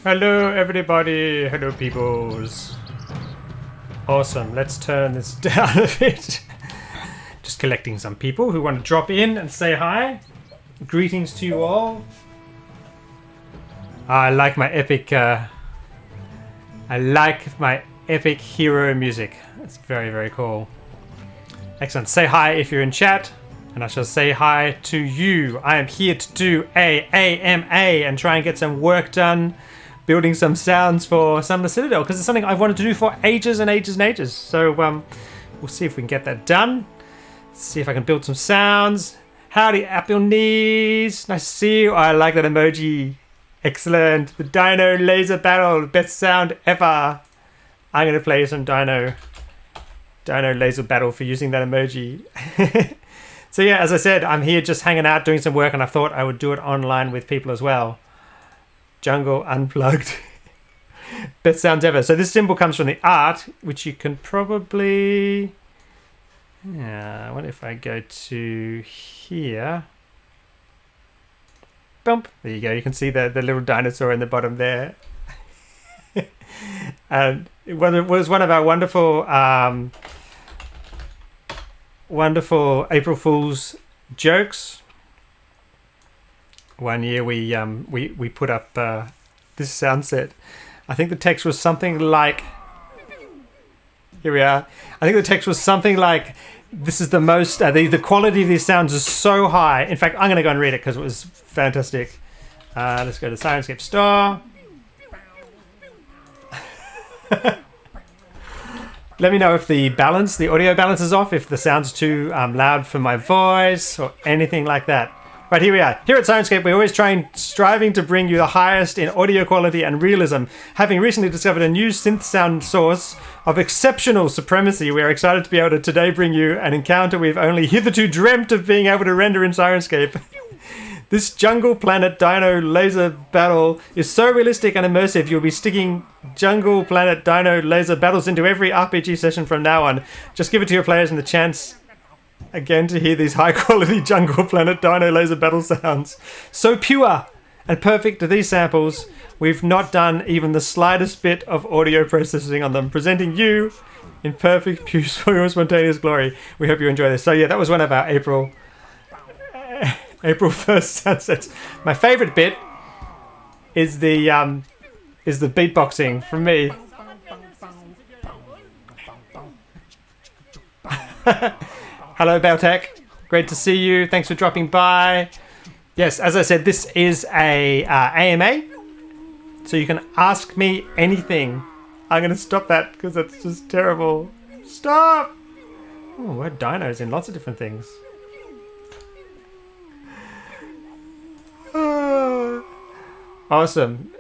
Hello everybody, hello peoples. Awesome, let's turn this down a bit. Just collecting some people who want to drop in and say hi. Greetings to you all. I like my epic hero music. It's very, very cool. Excellent. Say hi if you're in chat, and I shall say hi to you. I am here to do a AMA and try and get some work done, building some sounds for Sunless Citadel, because it's something I've wanted to do for ages and ages and ages. So we'll see if we can get that done. See if I can build some sounds. Howdy, Apple Knees. Nice to see you. I like that emoji. Excellent. The Dino Laser Battle. Best sound ever. I'm going to play some Dino Laser Battle for using that emoji. So yeah, as I said, I'm here just hanging out, doing some work, and I thought I would do it online with people as well. Jungle Unplugged. Best sounds ever. So this symbol comes from the art, which you can probably... Yeah, I wonder if I go to here. Bump. There you go. You can see the little dinosaur in the bottom there. And it was one of our wonderful April Fool's jokes. One year we put up this sound set. I think the text was something like... Here we are. I think the text was something like, this is the most... the quality of these sounds is so high. In fact, I'm going to go and read it because it was fantastic. Let's go to Sirenscape Store. Let me know if the audio balance is off, if the sound's too loud for my voice or anything like that. Right, here we are. Here at Sirenscape, we're always striving to bring you the highest in audio quality and realism. Having recently discovered a new synth sound source of exceptional supremacy, we are excited to be able to today bring you an encounter we've only hitherto dreamt of being able to render in Sirenscape. This Jungle Planet Dino Laser Battle is so realistic and immersive, you'll be sticking Jungle Planet Dino Laser Battles into every RPG session from now on. Just give it to your players and the chance again to hear these high quality Jungle Planet Dino Laser Battle sounds. So pure and perfect are these samples, we've not done even the slightest bit of audio processing on them, presenting you in perfect pure spontaneous glory. We hope you enjoy this. So yeah, that was one of our April 1st sunsets. My favorite bit is the beatboxing from me. Hello, Beltec. Great to see you. Thanks for dropping by. Yes, as I said, this is a AMA, so you can ask me anything. I'm going to stop that because that's just terrible. Stop! Oh, we're dinos in lots of different things. Awesome.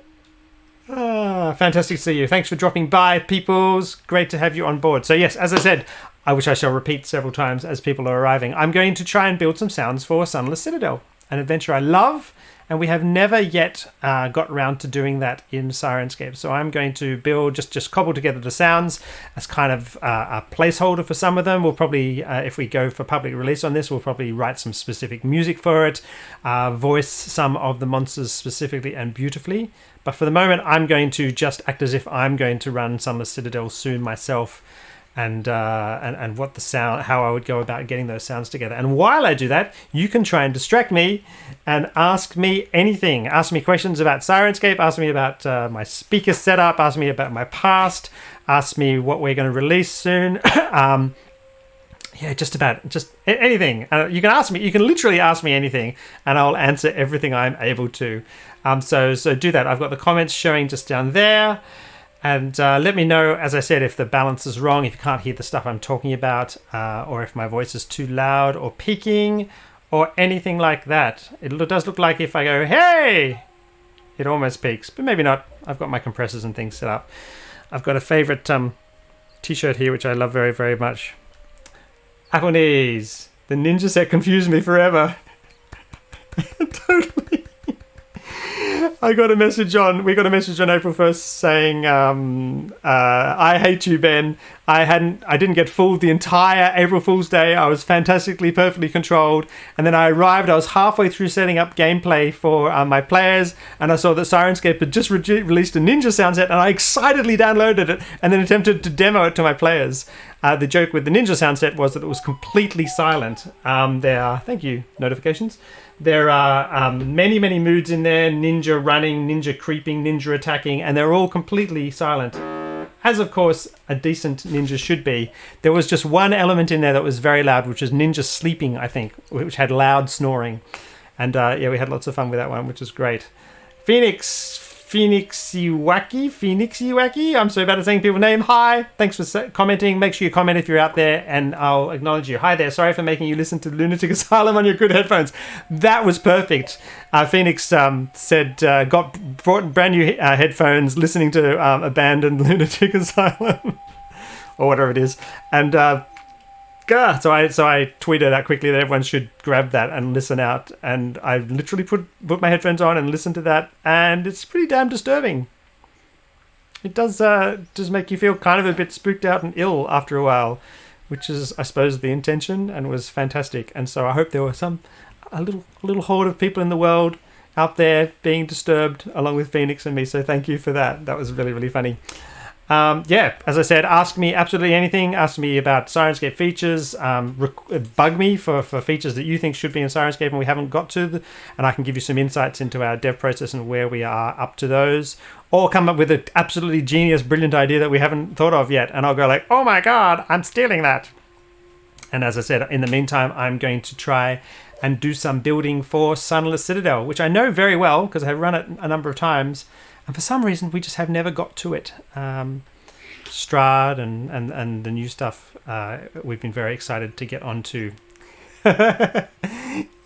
Fantastic to see you. Thanks for dropping by, peoples. Great to have you on board. So yes, as I said, which I shall repeat several times as people are arriving, I'm going to try and build some sounds for Sunless Citadel, an adventure I love, and we have never yet got around to doing that in Sirenscape. So I'm going to build, just cobble together the sounds as kind of a placeholder for some of them. We'll probably, if we go for public release on this, we'll probably write some specific music for it, voice some of the monsters specifically and beautifully. But for the moment, I'm going to just act as if I'm going to run Sunless Citadel soon myself, and what the sound, how I would go about getting those sounds together. And while I do that, you can try and distract me and ask me anything. Ask me questions about Sirenscape, ask me about my speaker setup, ask me about my past, ask me what we're going to release soon. Yeah, just anything. You can literally ask me anything, and I'll answer everything I'm able to. So do that. I've got the comments showing just down there. And let me know, as I said, if the balance is wrong, if you can't hear the stuff I'm talking about, or if my voice is too loud or peaking or anything like that. It does look like if I go, hey, it almost peaks, but maybe not. I've got my compressors and things set up. I've got a favorite t-shirt here, which I love very, very much. Apple Knees. The ninja set confused me forever. Totally. We got a message on April 1st saying, I hate you, Ben. I didn't get fooled the entire April Fool's Day. I was fantastically, perfectly controlled. And then I arrived, I was halfway through setting up gameplay for my players, and I saw that Sirenscape had just released a Ninja sound set, and I excitedly downloaded it and then attempted to demo it to my players. The joke with the Ninja sound set was that it was completely silent. There are, thank you, notifications. There are many, many moods in there. Ninja running, ninja creeping, ninja attacking, and they're all completely silent. As, of course, a decent ninja should be. There was just one element in there that was very loud, which was ninja sleeping, I think, which had loud snoring. And yeah, we had lots of fun with that one, which was great. Phoenixiwaki. I'm so bad at saying people's name. Hi, thanks for commenting. Make sure you comment if you're out there, and I'll acknowledge you. Hi there. Sorry for making you listen to Lunatic Asylum on your good headphones. That was perfect. Phoenix said brought brand new headphones, listening to Abandoned Lunatic Asylum or whatever it is, and. So I tweeted out quickly that everyone should grab that and listen out, and I literally put my headphones on and listened to that, and it's pretty damn disturbing. It does make you feel kind of a bit spooked out and ill after a while, which is, I suppose, the intention, and was fantastic. And so I hope there were a little horde of people in the world out there being disturbed along with Phoenix and me. So thank you for that. That was really, really funny. Yeah, as I said, ask me absolutely anything. Ask me about Sirenscape features. Bug me for features that you think should be in Sirenscape and we haven't got to. And I can give you some insights into our dev process and where we are up to those. Or come up with an absolutely genius, brilliant idea that we haven't thought of yet. And I'll go like, oh my God, I'm stealing that. And as I said, in the meantime, I'm going to try and do some building for Sunless Citadel, which I know very well because I've run it a number of times. And for some reason, we just have never got to it. Strahd and the new stuff, we've been very excited to get onto. Yay!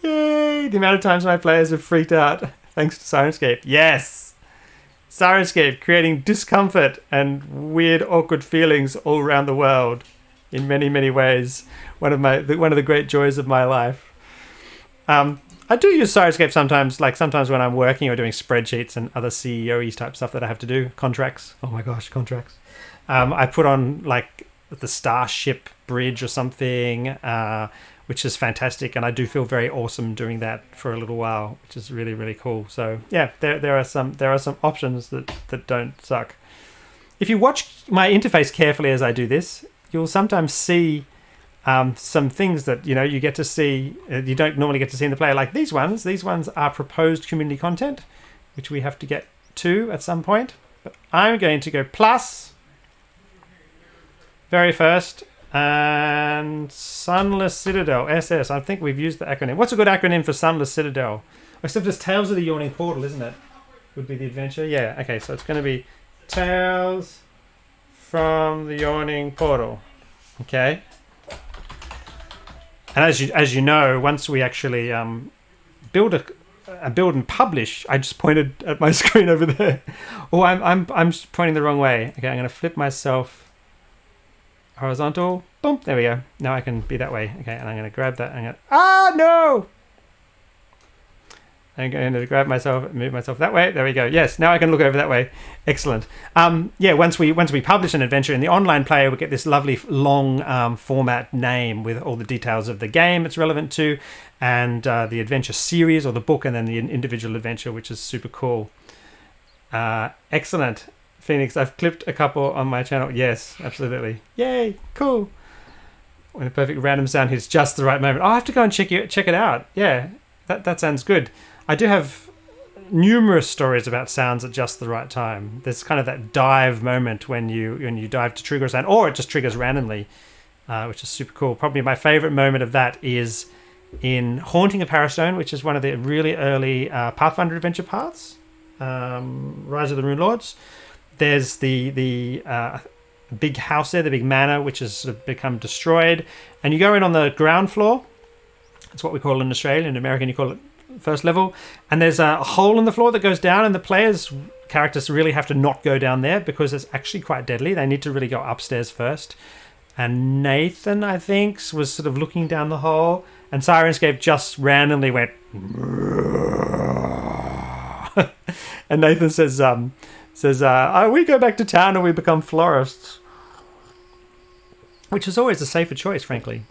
The amount of times my players have freaked out thanks to Sirenscape. Yes! Sirenscape, creating discomfort and weird, awkward feelings all around the world in many, many ways. One of the great joys of my life. I do use Sirenscape sometimes when I'm working or doing spreadsheets and other CEO-y type stuff that I have to do. Contracts. Oh my gosh, contracts. I put on like the Starship Bridge or something, which is fantastic. And I do feel very awesome doing that for a little while, which is really, really cool. So yeah, there are some options that don't suck. If you watch my interface carefully as I do this, you'll sometimes see some things that you get to see you don't normally get to see in the player, like these ones. These ones are proposed community content, which we have to get to at some point. But I'm going to go plus very first and Sunless Citadel, SS. I think we've used the acronym. What's a good acronym for Sunless Citadel? Except it's Tales of the Yawning Portal, isn't it? Would be the adventure. Yeah. Okay. So it's going to be Tales from the Yawning Portal. Okay. And as you know, once we actually build and publish, I just pointed at my screen over there. Oh, I'm pointing the wrong way. Okay, I'm going to flip myself horizontal. Boom, there we go. Now I can be that way. Okay, and I'm going to grab that. No! I'm going to grab myself, move myself that way. There we go. Yes, now I can look over that way. Excellent. Yeah, once we publish an adventure in the online player, we get this lovely long format name with all the details of the game it's relevant to, and the adventure series or the book, and then the individual adventure, which is super cool. Excellent. Phoenix, I've clipped a couple on my channel. Yes, absolutely. Yay, cool. When a perfect random sound hits just the right moment. I'll have to go and check it out. Yeah, that sounds good. I do have numerous stories about sounds at just the right time. There's kind of that dive moment when you dive to trigger a sound, or it just triggers randomly, which is super cool. Probably my favorite moment of that is in Haunting of Harrowstone, which is one of the really early Pathfinder adventure paths, Rise of the Rune Lords. There's the big house there, the big manor, which has sort of become destroyed, and you go in on the ground floor. That's what we call it in Australia. In American, you call it first level, and there's a hole in the floor that goes down, and the players' characters really have to not go down there because it's actually quite deadly. They need to really go upstairs first. And Nathan, I think, was sort of looking down the hole, and Sirenscape just randomly went And Nathan says, we go back to town and we become florists. Which is always a safer choice, frankly,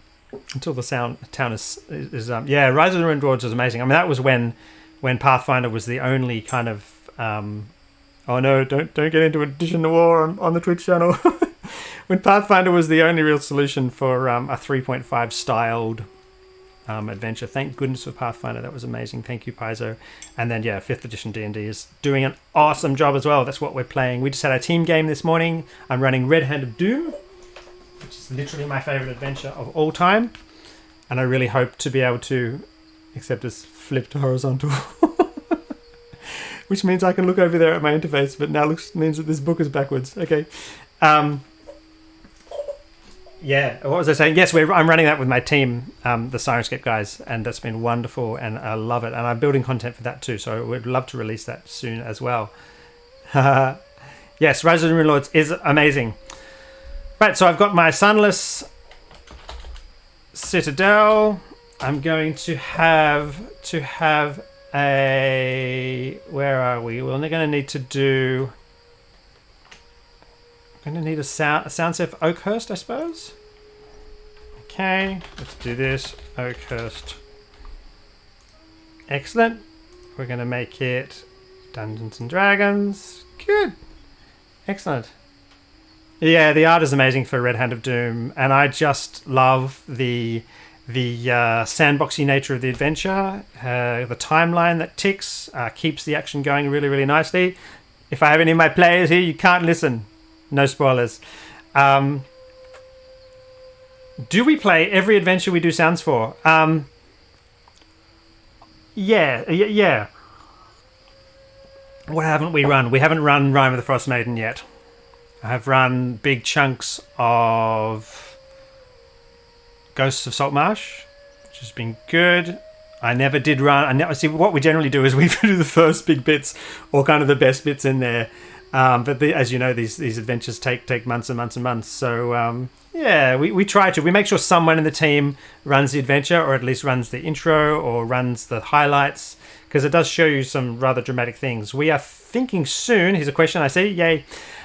until the town is yeah. Rise of the Ruined Lords was amazing. I mean, that was when Pathfinder was the only kind of oh no, don't get into Edition Noir on the Twitch channel. When Pathfinder was the only real solution for a 3.5 styled adventure. Thank goodness for Pathfinder. That was amazing. Thank you, Paizo. And then yeah, 5th edition D&D is doing an awesome job as well. That's what we're playing. We just had our team game this morning. I'm running Red Hand of Doom, which is literally my favorite adventure of all time, and I really hope to be able to, except it's flipped horizontal, which means I can look over there at my interface, but now means that this book is backwards. Okay. Yeah, what was I saying? Yes, I'm running that with my team, the Sirenscape guys, and that's been wonderful, and I love it. And I'm building content for that too, so we'd love to release that soon as well. Yes, Rise of the Ruined Lords is amazing. Right, so I've got my Sunless Citadel. I'm going to have a... Where are we? We're going to need to do... I'm going to need a sound set for Oakhurst, I suppose. Okay, let's do this. Oakhurst. Excellent. We're going to make it Dungeons and Dragons. Good. Excellent. Yeah, the art is amazing for Red Hand of Doom, and I just love the sandboxy nature of the adventure. The timeline that ticks keeps the action going really, really nicely. If I have any of my players here, you can't listen. No spoilers. Do we play every adventure we do sounds for? Yeah. What haven't we run? We haven't run Rime of the Frost Maiden yet. I have run big chunks of Ghosts of Saltmarsh, which has been good. I never did run. See, what we generally do is we do the first big bits, or kind of the best bits in there. But as you know, these adventures take months and months and months. So yeah, we try to. We make sure someone in the team runs the adventure, or at least runs the intro, or runs the highlights, because it does show you some rather dramatic things. We are thinking soon. Here's a question I see. Yay.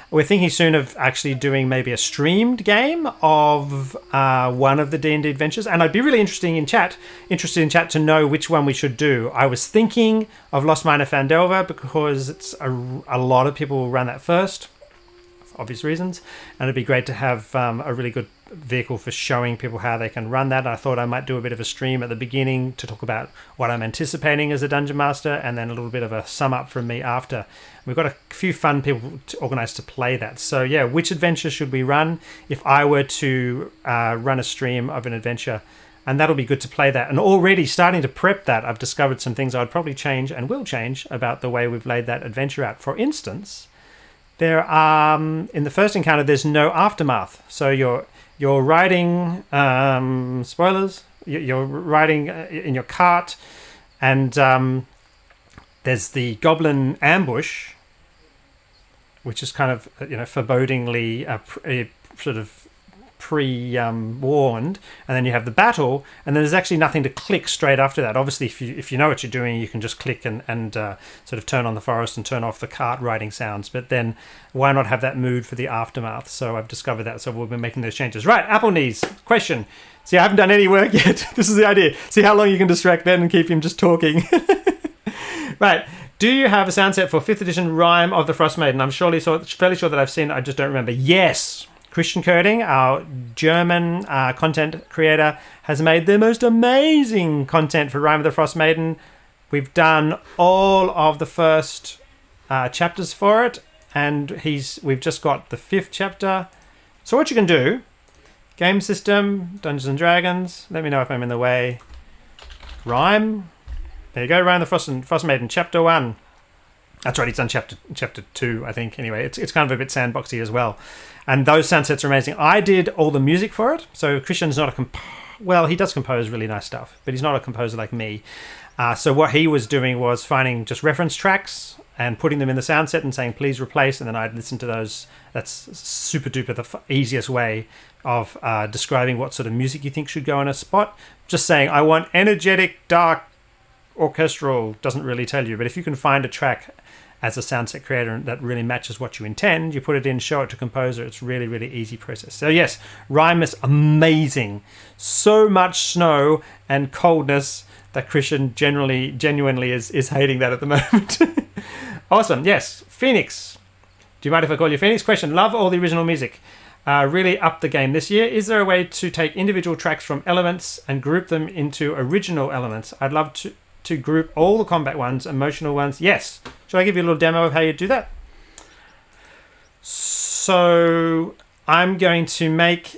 We're thinking soon of actually doing maybe a streamed game of one of the D&D adventures, and I'd be really interested in chat to know which one we should do. I was thinking of Lost Mine of Phandelver because it's a lot of people will run that first, for obvious reasons, and it'd be great to have a really good vehicle for showing people how they can run that. I thought I might do a bit of a stream at the beginning to talk about what I'm anticipating as a Dungeon Master, and then a little bit of a sum up from me after. We've got a few fun people organised to play that. So yeah, which adventure should we run if I were to run a stream of an adventure? And that'll be good to play that. And already starting to prep that, I've discovered some things I'd probably change and will change about the way we've laid that adventure out. For instance, there are, in the first encounter, there's no aftermath. So you're riding, spoilers, you're riding in your cart, and there's the goblin ambush, which is kind of, forebodingly sort of pre-warned, and then you have the battle, and then there's actually nothing to click straight after that. Obviously, if you know what you're doing, you can just click and sort of turn on the forest and turn off the cart riding sounds, but then why not have that mood for the aftermath? So I've discovered that, so we'll be making those changes. Right, Apple Knees, question. See, I haven't done any work yet. This is the idea. See how long you can distract Ben and keep him just talking. Right. Do you have a sound set for 5th edition Rime of the Frost Maiden? I'm fairly sure that I've seen it, I just don't remember. Yes! Christian Kerding, our German content creator, has made the most amazing content for Rime of the Frost Maiden. We've done all of the first chapters for it, and we've just got the 5th chapter. So what you can do, game system, Dungeons and Dragons, let me know if I'm in the way. Rime. There you go, Rime of the Frost Maiden, chapter 1. That's right, he's done chapter 2, I think. Anyway, it's kind of a bit sandboxy as well. And those sound sets are amazing. I did all the music for it. So Christian's not well, he does compose really nice stuff, but he's not a composer like me. So what he was doing was finding just reference tracks and putting them in the sound set and saying, please replace, and then I'd listen to those. That's super duper the easiest way of describing what sort of music you think should go in a spot. Just saying, I want energetic, dark, orchestral, doesn't really tell you, but if you can find a track as a sound set creator that really matches what you intend. You put it in, show it to Composer. It's really, really easy process. So yes, Rhyme is amazing. So much snow and coldness that Christian genuinely is hating that at the moment. Awesome. Yes, Phoenix. Do you mind if I call you Phoenix? Question. Love all the original music. Really upped the game this year. Is there a way to take individual tracks from elements and group them into original elements? I'd love to group all the combat ones, emotional ones. Yes. Should I give you a little demo of how you do that? So I'm going to make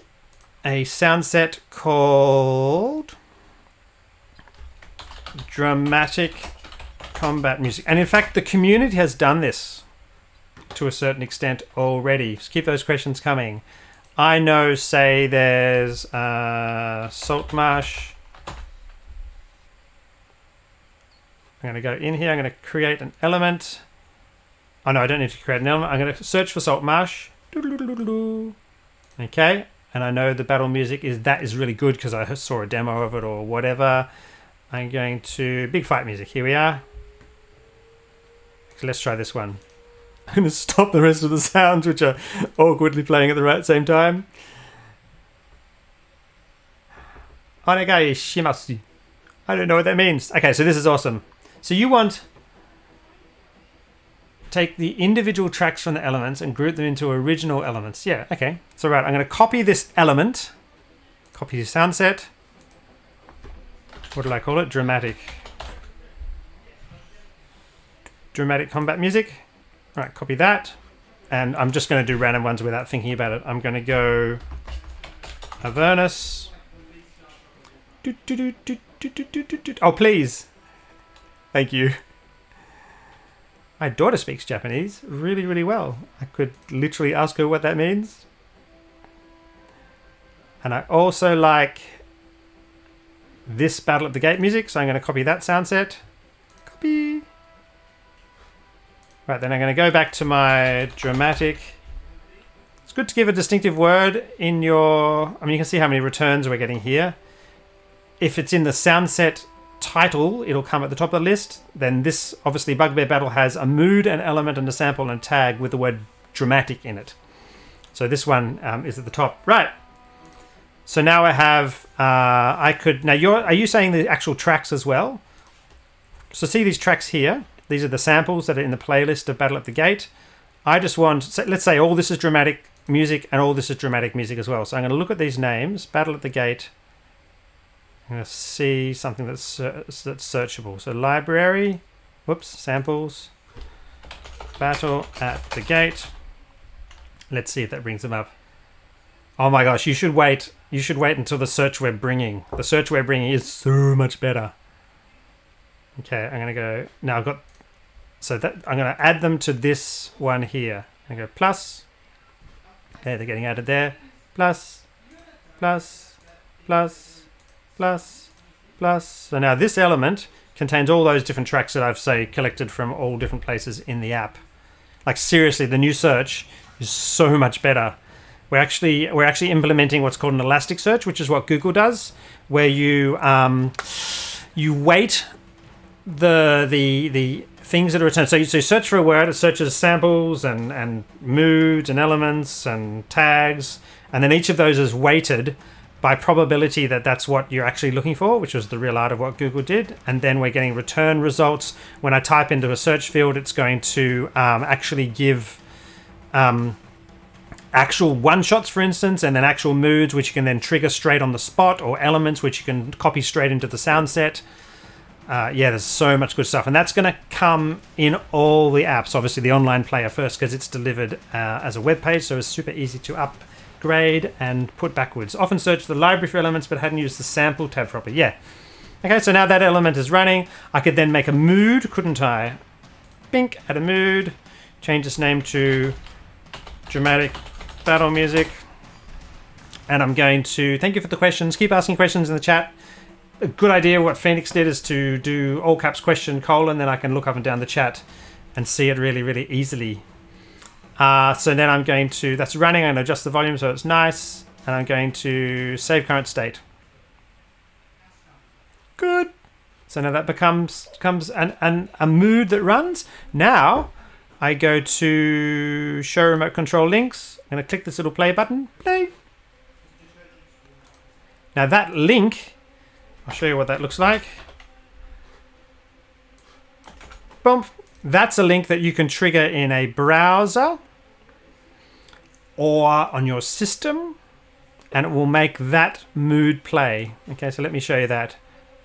a sound set called Dramatic Combat Music. And in fact, the community has done this to a certain extent already. Just keep those questions coming. I know, say, there's Saltmarsh. I'm going to go in here. I'm going to create an element. Oh, no, I don't need to create an element. I'm going to search for Saltmarsh. Okay. And I know the battle music is really good because I saw a demo of it or whatever. I'm going to big fight music. Here we are. Let's try this one. I'm going to stop the rest of the sounds, which are awkwardly playing at the same time. Onegai shimasu. I don't know what that means. Okay, so this is awesome. So you want take the individual tracks from the elements and group them into original elements. Yeah, okay. So right, I'm going to copy this element, copy the sound set. What did I call it? Dramatic combat music. All right, copy that. And I'm just going to do random ones without thinking about it. I'm going to go Avernus. Oh, please. Thank you. My daughter speaks Japanese really, really well. I could literally ask her what that means. And I also like this Battle at the Gate music, so I'm going to copy that sound set. Copy. Right, then I'm going to go back to my dramatic. It's good to give a distinctive word in your... I mean, you can see how many returns we're getting here. If it's in the sound set title, it'll come at the top of the list. Then this, obviously, Bugbear Battle has a mood, an element, and a sample and tag with the word dramatic in it. So this one is at the top. Right. So now I have... I could... Now, are you saying the actual tracks as well? So see these tracks here? These are the samples that are in the playlist of Battle at the Gate. I just want... Let's say all this is dramatic music and all this is dramatic music as well. So I'm going to look at these names. Battle at the Gate... I'm going to see something that's searchable. So library, whoops, samples, Battle at the Gate. Let's see if that brings them up. Oh my gosh, you should wait. You should wait until the search we're bringing. The search we're bringing is so much better. Okay, I'm going to go, now I've got, so that I'm going to add them to this one here. I'm going to go plus. Okay, they're getting added there. Plus, plus, plus. Plus. So now this element contains all those different tracks that I've, say, collected from all different places in the app. Like seriously, the new search is so much better. We're actually implementing what's called an Elasticsearch, which is what Google does, where you weight the things that are returned. So you search for a word, it searches samples and moods and elements and tags, and then each of those is weighted by probability that that's what you're actually looking for, which was the real art of what Google did. And then we're getting return results. When I type into a search field, it's going to actually give actual one-shots, for instance, and then actual moods, which you can then trigger straight on the spot, or elements, which you can copy straight into the sound set. Yeah, there's so much good stuff. And that's going to come in all the apps. Obviously, the online player first, because it's delivered as a web page, so it's super easy to upgrade and put backwards. Often search the library for elements, but hadn't used the sample tab properly. Yeah. Okay, so now that element is running, I could then make a mood, couldn't I? Bink, add a mood, change its name to Dramatic Battle Music. And I'm going to, thank you for the questions. Keep asking questions in the chat. A good idea what Phoenix did is to do all caps question : then I can look up and down the chat and see it really, really easily. So then I'm going to, that's running, I'm going to adjust the volume so it's nice, and I'm going to save current state. Good. So now that becomes a mood that runs. Now I go to show remote control links. I'm going to click this little play button. Play. Now that link, I'll show you what that looks like. Boom. That's a link that you can trigger in a browser or on your system, and it will make that mood play. Okay, so let me show you that.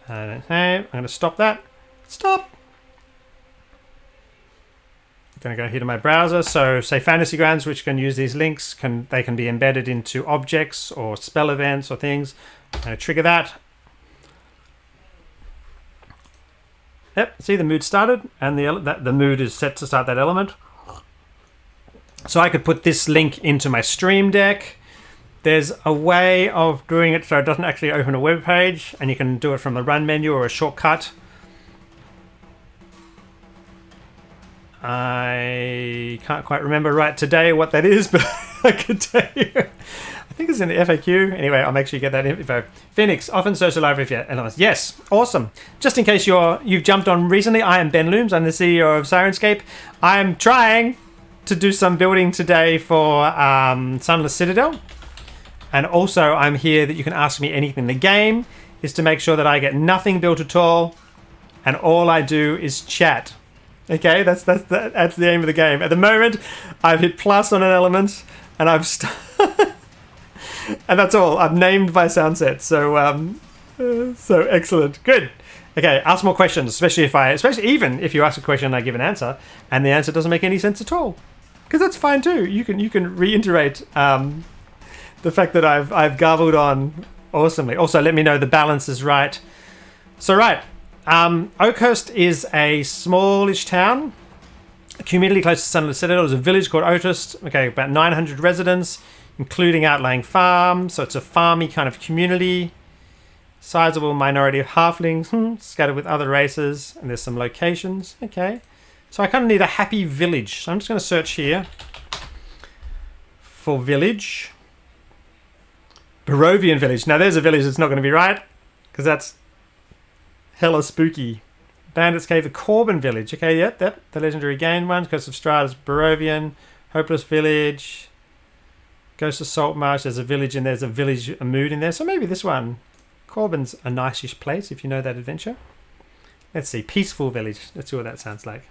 I'm going to stop that. Stop. I'm going to go here to my browser. So say Fantasy Grounds, which can use these links, they can be embedded into objects or spell events or things. I'm going to trigger that. Yep, see the mood started, and the mood is set to start that element. So I could put this link into my Stream Deck. There's a way of doing it so it doesn't actually open a web page, and you can do it from the run menu or a shortcut. I can't quite remember right today what that is, but I could tell you. I think it's in the FAQ. Anyway, I'll make sure you get that info. Phoenix, often social live with your elements. Yes, awesome. Just in case you've jumped on recently, I am Ben Looms. I'm the CEO of Syrinscape. I'm trying to do some building today for Sunless Citadel. And also, I'm here that you can ask me anything. The game is to make sure that I get nothing built at all, and all I do is chat. Okay, that's the aim of the game. At the moment, I've hit plus on an element, and and that's all. I've named my sound set. So so excellent, good. Okay, ask more questions, especially even if you ask a question and I give an answer, and the answer doesn't make any sense at all, because that's fine too. You can reiterate the fact that I've garbled on awesomely. Also, let me know the balance is right. So right. Oakhurst is a smallish town, a community close to Sunless Citadel. There's a village called Oakhurst. Okay, about 900 residents, including outlying farms. So it's a farmy kind of community. Sizable minority of halflings, scattered with other races, and there's some locations. Okay, so I kind of need a happy village. So I'm just going to search here for village. Barovian village. Now there's a village that's not going to be right, because that's hella spooky. Bandits Cave, the Corbin village. Okay, yep. The legendary game one. Coast of Strahd, Barovian. Hopeless village. Ghost of Saltmarsh. There's a village in there. There's a mood in there. So maybe this one. Corbin's a nice-ish place if you know that adventure. Let's see. Peaceful village. Let's see what that sounds like.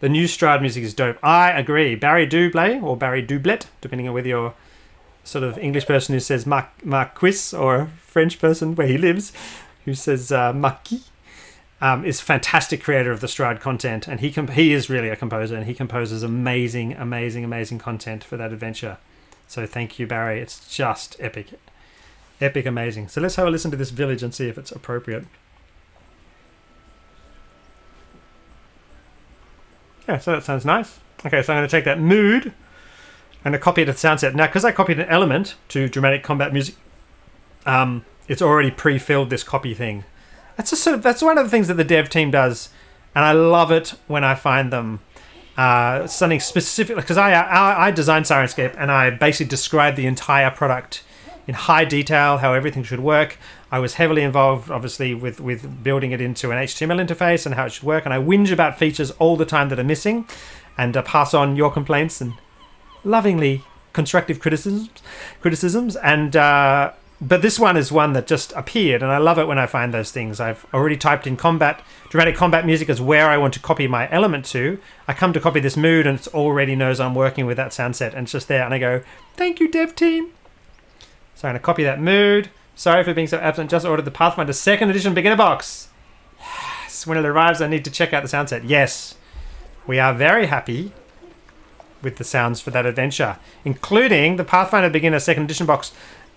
The new Strahd music is dope. I agree. Barry Dublet or Barry Dublet, depending on whether you're sort of English person who says Marquis or a French person where he lives who says Marquis. Is a fantastic creator of the Strahd content, and he is really a composer, and he composes amazing content for that adventure. So thank you, Barry. It's just epic, amazing. So let's have a listen to this village and see if it's appropriate. Yeah, so that sounds nice. Okay, so I'm going to take that mood and to copy it to the sound set. Now, because I copied an element to dramatic combat music, it's already pre-filled this copy thing. That's one of the things that the dev team does, and I love it when I find them something specific, because I designed Syrinscape, and I basically described the entire product in high detail, how everything should work. I was heavily involved, obviously, with building it into an HTML interface and how it should work, and I whinge about features all the time that are missing, and pass on your complaints and lovingly constructive criticisms, and but this one is one that just appeared, and I love it when I find those things. I've already typed in dramatic combat music as where I want to copy my element to. I come to copy this mood, and it already knows I'm working with that sound set, and it's just there, and I go, thank you, dev team. So I'm going to copy that mood. Sorry for being so absent, just ordered the Pathfinder 2nd edition beginner box. Yes, when it arrives, I need to check out the sound set. Yes, we are very happy with the sounds for that adventure, including the Pathfinder beginner 2nd edition box.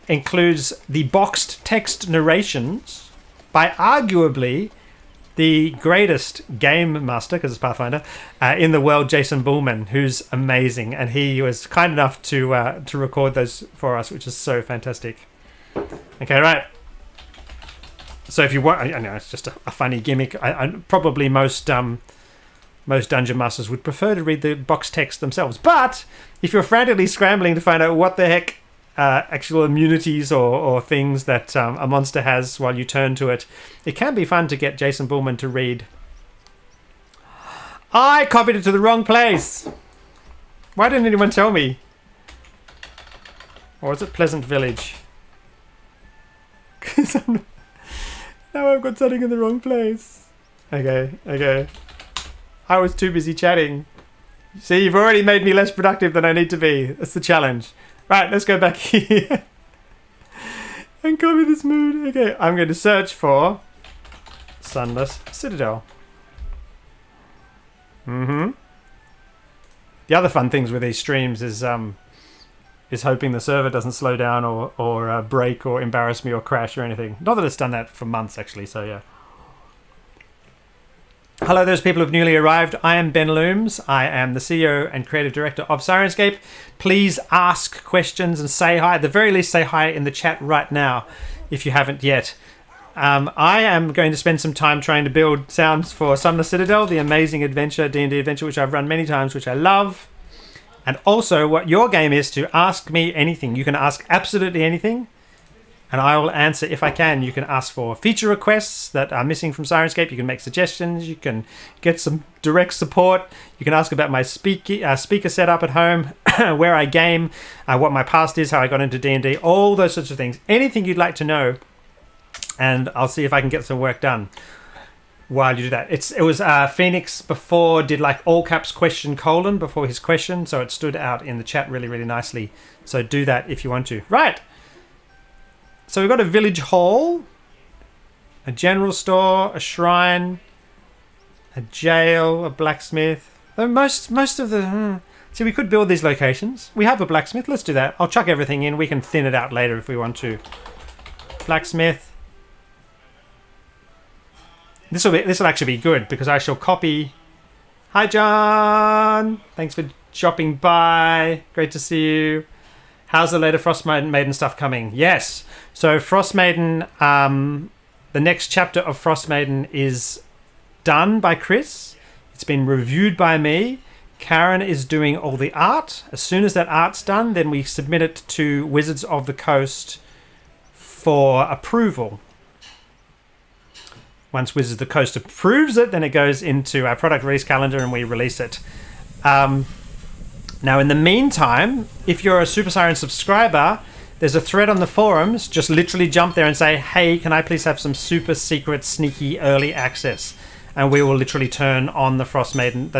Includes the boxed text narrations by arguably the greatest game master, because it's Pathfinder, in the world, Jason Bullman, who's amazing, and he was kind enough to record those for us, which is so fantastic. Okay, right. So if you want, I know it's just a funny gimmick. Probably most dungeon masters would prefer to read the box text themselves, but if you're frantically scrambling to find out what the heck actual immunities or things that a monster has while you turn to it, it can be fun to get Jason Bullman to read. I copied it to the wrong place. Why didn't anyone tell me? Or is it Pleasant Village? Now I've got something in the wrong place. Okay. I was too busy chatting. See, you've already made me less productive than I need to be. That's the challenge. Right, let's go back here. And copy this mood. Okay, I'm going to search for Sunless Citadel. The other fun things with these streams is hoping the server doesn't slow down or break or embarrass me or crash or anything. Not that it's done that for months, actually, so yeah. Hello, those people who've newly arrived. I am Ben Looms. I am the CEO and creative director of Syrinscape. Please ask questions and say hi. At the very least, say hi in the chat right now if you haven't yet. I am going to spend some time trying to build sounds for Sunless Citadel, the amazing adventure, D&D adventure, which I've run many times, which I love. And also, what your game is to ask me anything. You can ask absolutely anything, and I will answer if I can. You can ask for feature requests that are missing from Syrinscape. You can make suggestions. You can get some direct support. You can ask about my speaker setup at home, where I game, what my past is, how I got into D&D, all those sorts of things. Anything you'd like to know. And I'll see if I can get some work done while you do that. It was Phoenix before did like all caps question : before his question, so it stood out in the chat really, really nicely. So do that if you want to. Right. So we've got a village hall, a general store, a shrine, a jail, a blacksmith. Though most of the see, we could build these locations. We have a blacksmith. Let's do that. I'll chuck everything in. We can thin it out later if we want to. Blacksmith. This will actually be good because I shall copy. Hi, John. Thanks for dropping by. Great to see you. How's the later Frostmaiden stuff coming? Yes. So Frostmaiden, the next chapter of Frostmaiden is done by Chris. It's been reviewed by me. Karen is doing all the art. As soon as that art's done, then we submit it to Wizards of the Coast for approval. Once Wizards of the Coast approves it, then it goes into our product release calendar and we release it. Now, in the meantime, if you're a Super Siren subscriber, there's a thread on the forums. Just literally jump there and say, hey, can I please have some super secret, sneaky early access? And we will literally turn on the Frostmaiden,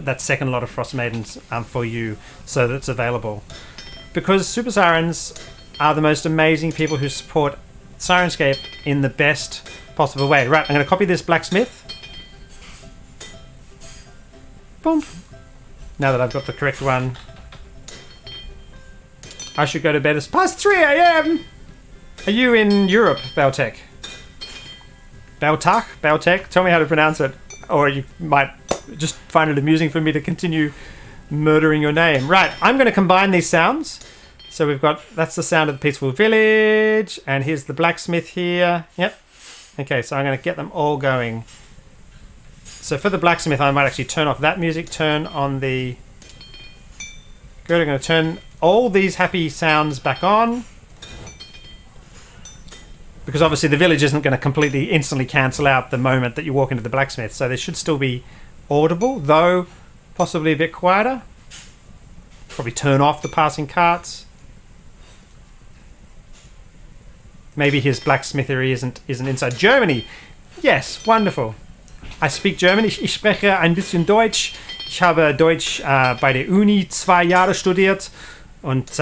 that second lot of Frostmaidens for you so that it's available. Because Super Sirens are the most amazing people who support Syrinscape in the best possible way. Right, I'm going to copy this blacksmith. Boom. Now that I've got the correct one, I should go to bed. It's past 3 a.m. Are you in Europe, Baltec? Baltec? Tell me how to pronounce it. Or you might just find it amusing for me to continue murdering your name. Right, I'm going to combine these sounds. So we've got, that's the sound of the peaceful village. And here's the blacksmith here. Yep. Okay, so I'm going to get them all going. So for the blacksmith, I might actually turn off that music, turn on the... Good, I'm going to turn all these happy sounds back on. Because obviously the village isn't going to completely instantly cancel out the moment that you walk into the blacksmith. So they should still be audible, though possibly a bit quieter. Probably turn off the passing carts. Maybe his blacksmithery isn't inside Germany. Yes, wonderful. I speak German. Ich spreche ein bisschen Deutsch. Ich habe Deutsch bei der Uni 2 Jahre studiert und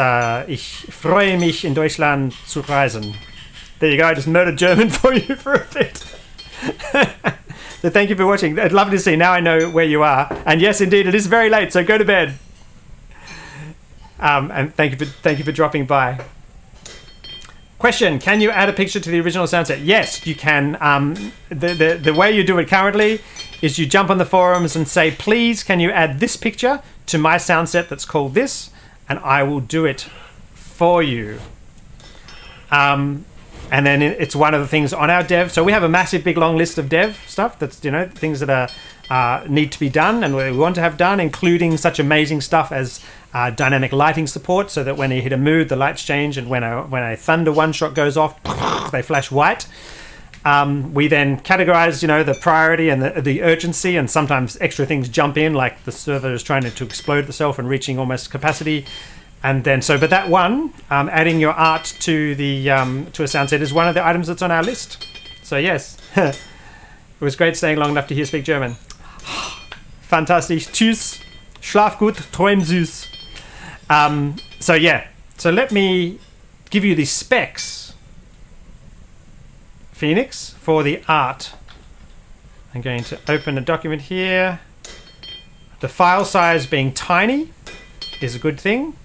ich freue mich, in Deutschland zu reisen. There you go. I just murdered German for you for a bit. So thank you for watching. I'd love to see. Now I know where you are. And yes, indeed, it is very late. So go to bed. And thank you for dropping by. Question: can you add a picture to the original sound set? Yes, you can. The way you do it currently is you jump on the forums and say, please, can you add this picture to my sound set that's called this? And I will do it for you. And then it's one of the things on our dev. So we have a massive, big, long list of dev stuff that's, things that are need to be done and we want to have done, including such amazing stuff as dynamic lighting support, so that when you hit a mood, the lights change, and when a thunder one shot goes off, they flash white. We then categorize, the priority and the urgency, and sometimes extra things jump in, like the server is trying to explode itself and reaching almost capacity. And then, but that one, adding your art to to a sound set is one of the items that's on our list. So yes, it was great staying long enough to hear speak German. Fantastisch. Tschüss. Schlaf gut. Träum süß. So let me give you the specs, Phoenix, for the art. I'm going to open a document here. The file size being tiny is a good thing.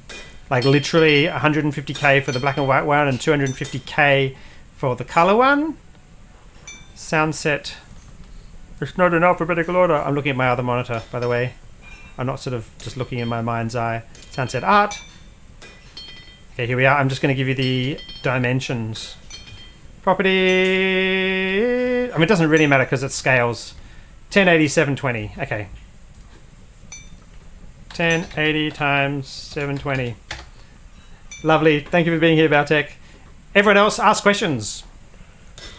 Like literally 150K for the black and white one and 250K for the color one. Sound set. It's not in alphabetical order. I'm looking at my other monitor, by the way. I'm not sort of just looking in my mind's eye. Sound set art. Okay, here we are. I'm just going to give you the dimensions. Property. I mean, it doesn't really matter because it scales. 1080, 720. Okay. 1080 times 720. Lovely. Thank you for being here, Baltech. Everyone else, ask questions.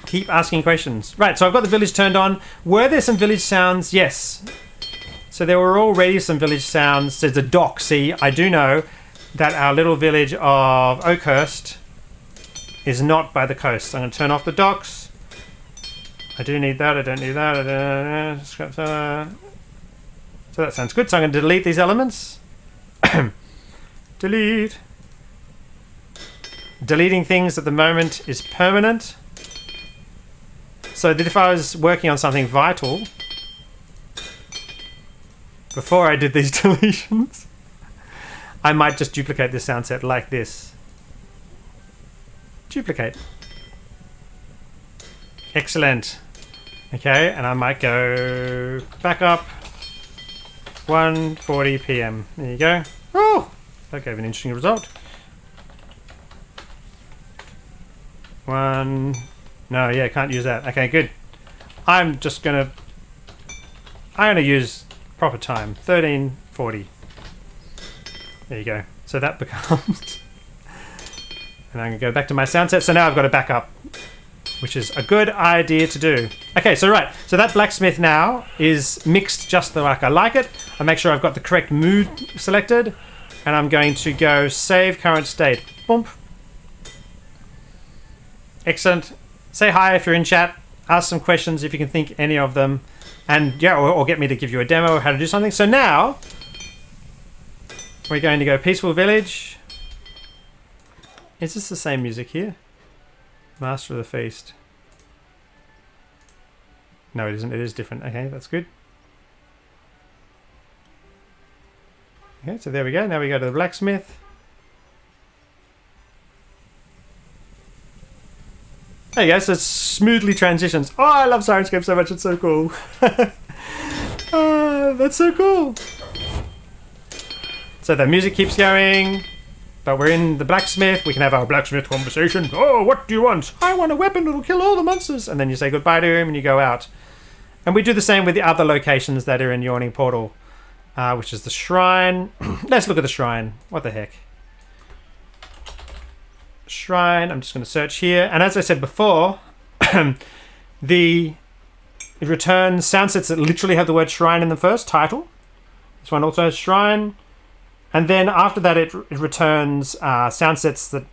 Keep asking questions. Right, so I've got the village turned on. Were there some village sounds? Yes. So there were already some village sounds. There's a dock. See, I do know that our little village of Oakhurst is not by the coast. I'm going to turn off the docks. I do need that. I don't need that. So that sounds good. So I'm going to delete these elements. Delete. Deleting things at the moment is permanent. So that if I was working on something vital before I did these deletions, I might just duplicate this sound set like this. Duplicate. Excellent. Okay, and I might go back up. 1:40 p.m. There you go. Oh, that gave an interesting result. No, yeah, can't use that. Okay, good. I'm gonna use proper time. 13:40. There you go. So that becomes. And I'm gonna go back to my sound set. So now I've got a backup, which is a good idea to do. Okay, so right. So that blacksmith now is mixed just like I like it. I make sure I've got the correct mood selected. And I'm going to go save current state. Boom. Excellent. Say hi if you're in chat. Ask some questions if you can think any of them. And yeah, or get me to give you a demo of how to do something. So now we're going to go Peaceful Village. Is this the same music here? Master of the Feast. No, it isn't. It is different. Okay, that's good. Okay, so there we go. Now we go to the blacksmith. There you go. So it smoothly transitions. Oh, I love Sirenscape so much. It's so cool. That's so cool. So the music keeps going. But we're in the blacksmith. We can have our blacksmith conversation. Oh, what do you want? I want a weapon that'll kill all the monsters. And then you say goodbye to him and you go out. And we do the same with the other locations that are in Yawning Portal, which is the shrine. Let's look at the shrine. What the heck? Shrine. I'm just going to search here. And as I said before, it returns sound sets that literally have the word shrine in the first title. This one also has shrine. And then after that, it returns sound sets that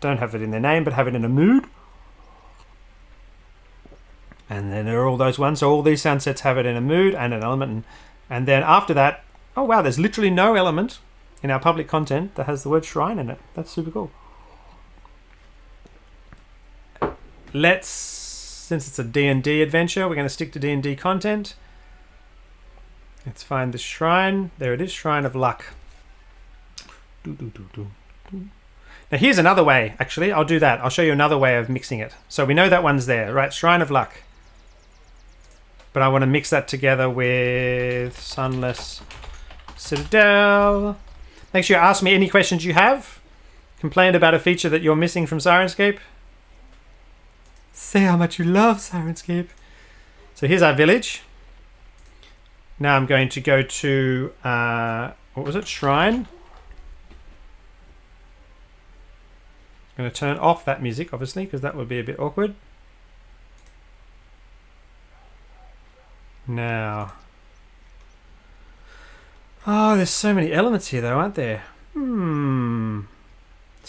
don't have it in their name, but have it in a mood. And then there are all those ones. So all these sound sets have it in a mood and an element. And then after that, oh wow, there's literally no element in our public content that has the word shrine in it. That's super cool. Since it's a D&D adventure, we're going to stick to D&D content. Let's find the shrine. There it is, Shrine of Luck. Now here's another way, actually. I'll do that. I'll show you another way of mixing it. So we know that one's there, right? Shrine of Luck. But I want to mix that together with Sunless Citadel. Make sure you ask me any questions you have. Complained about a feature that you're missing from Sirenscape. Say how much you love Sirenscape. So here's our village. Now I'm going to go to, what was it? Shrine. I'm going to turn off that music, obviously, because that would be a bit awkward. Now. Oh, there's so many elements here though, aren't there? So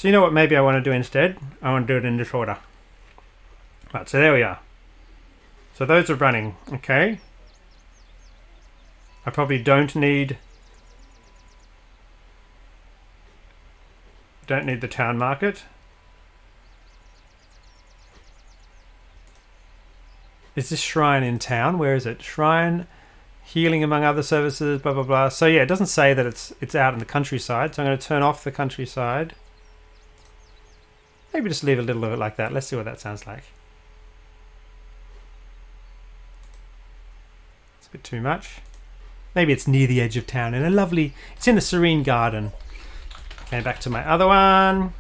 you know what maybe I want to do instead? I want to do it in this order. Right, so there we are. So those are running, okay. I probably don't need the town market. Is this shrine in town? Where is it? Shrine, healing among other services, blah blah blah. So yeah, it doesn't say that it's out in the countryside. So I'm going to turn off the countryside. Maybe just leave a little of it like that. Let's see what that sounds like. It's a bit too much. Maybe it's near the edge of town in a lovely. It's in a serene garden. Okay, back to my other one.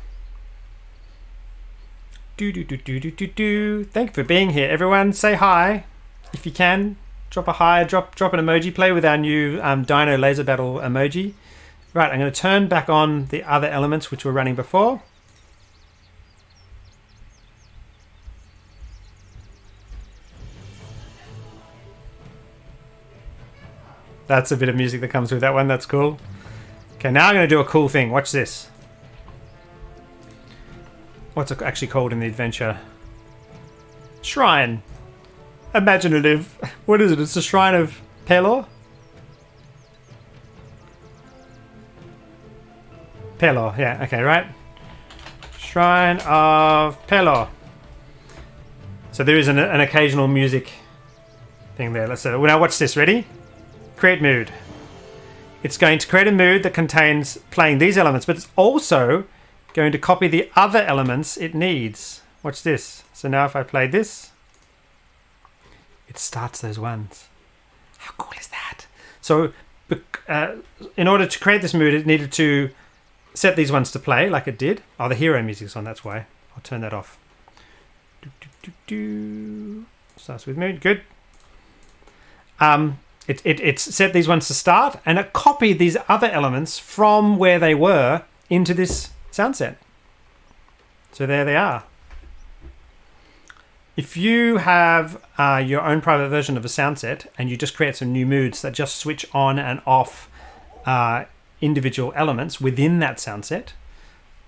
Thank you for being here, everyone. Say hi if you can. Drop a hi. Drop an emoji. Play with our new Dino Laser Battle emoji. Right, I'm going to turn back on the other elements which were running before. That's a bit of music that comes with that one. That's cool. Okay, now I'm going to do a cool thing. Watch this. What's it actually called in the adventure? Shrine. Imaginative. What is it? It's the Shrine of Pelor? Pelor, yeah. Okay, right. Shrine of Pelor. So there is an occasional music thing there. Let's now watch this. Ready? Create mood. It's going to create a mood that contains playing these elements, but it's also going to copy the other elements it needs. Watch this. So now if I play this, it starts those ones. How cool is that? So in order to create this mood, it needed to set these ones to play like it did. Oh, the hero music's on, that's why. I'll turn that off. Starts with mood. Good. It's set these ones to start, and it copied these other elements from where they were into this sound set. So there they are. If you have your own private version of a sound set and you just create some new moods that just switch on and off individual elements within that sound set,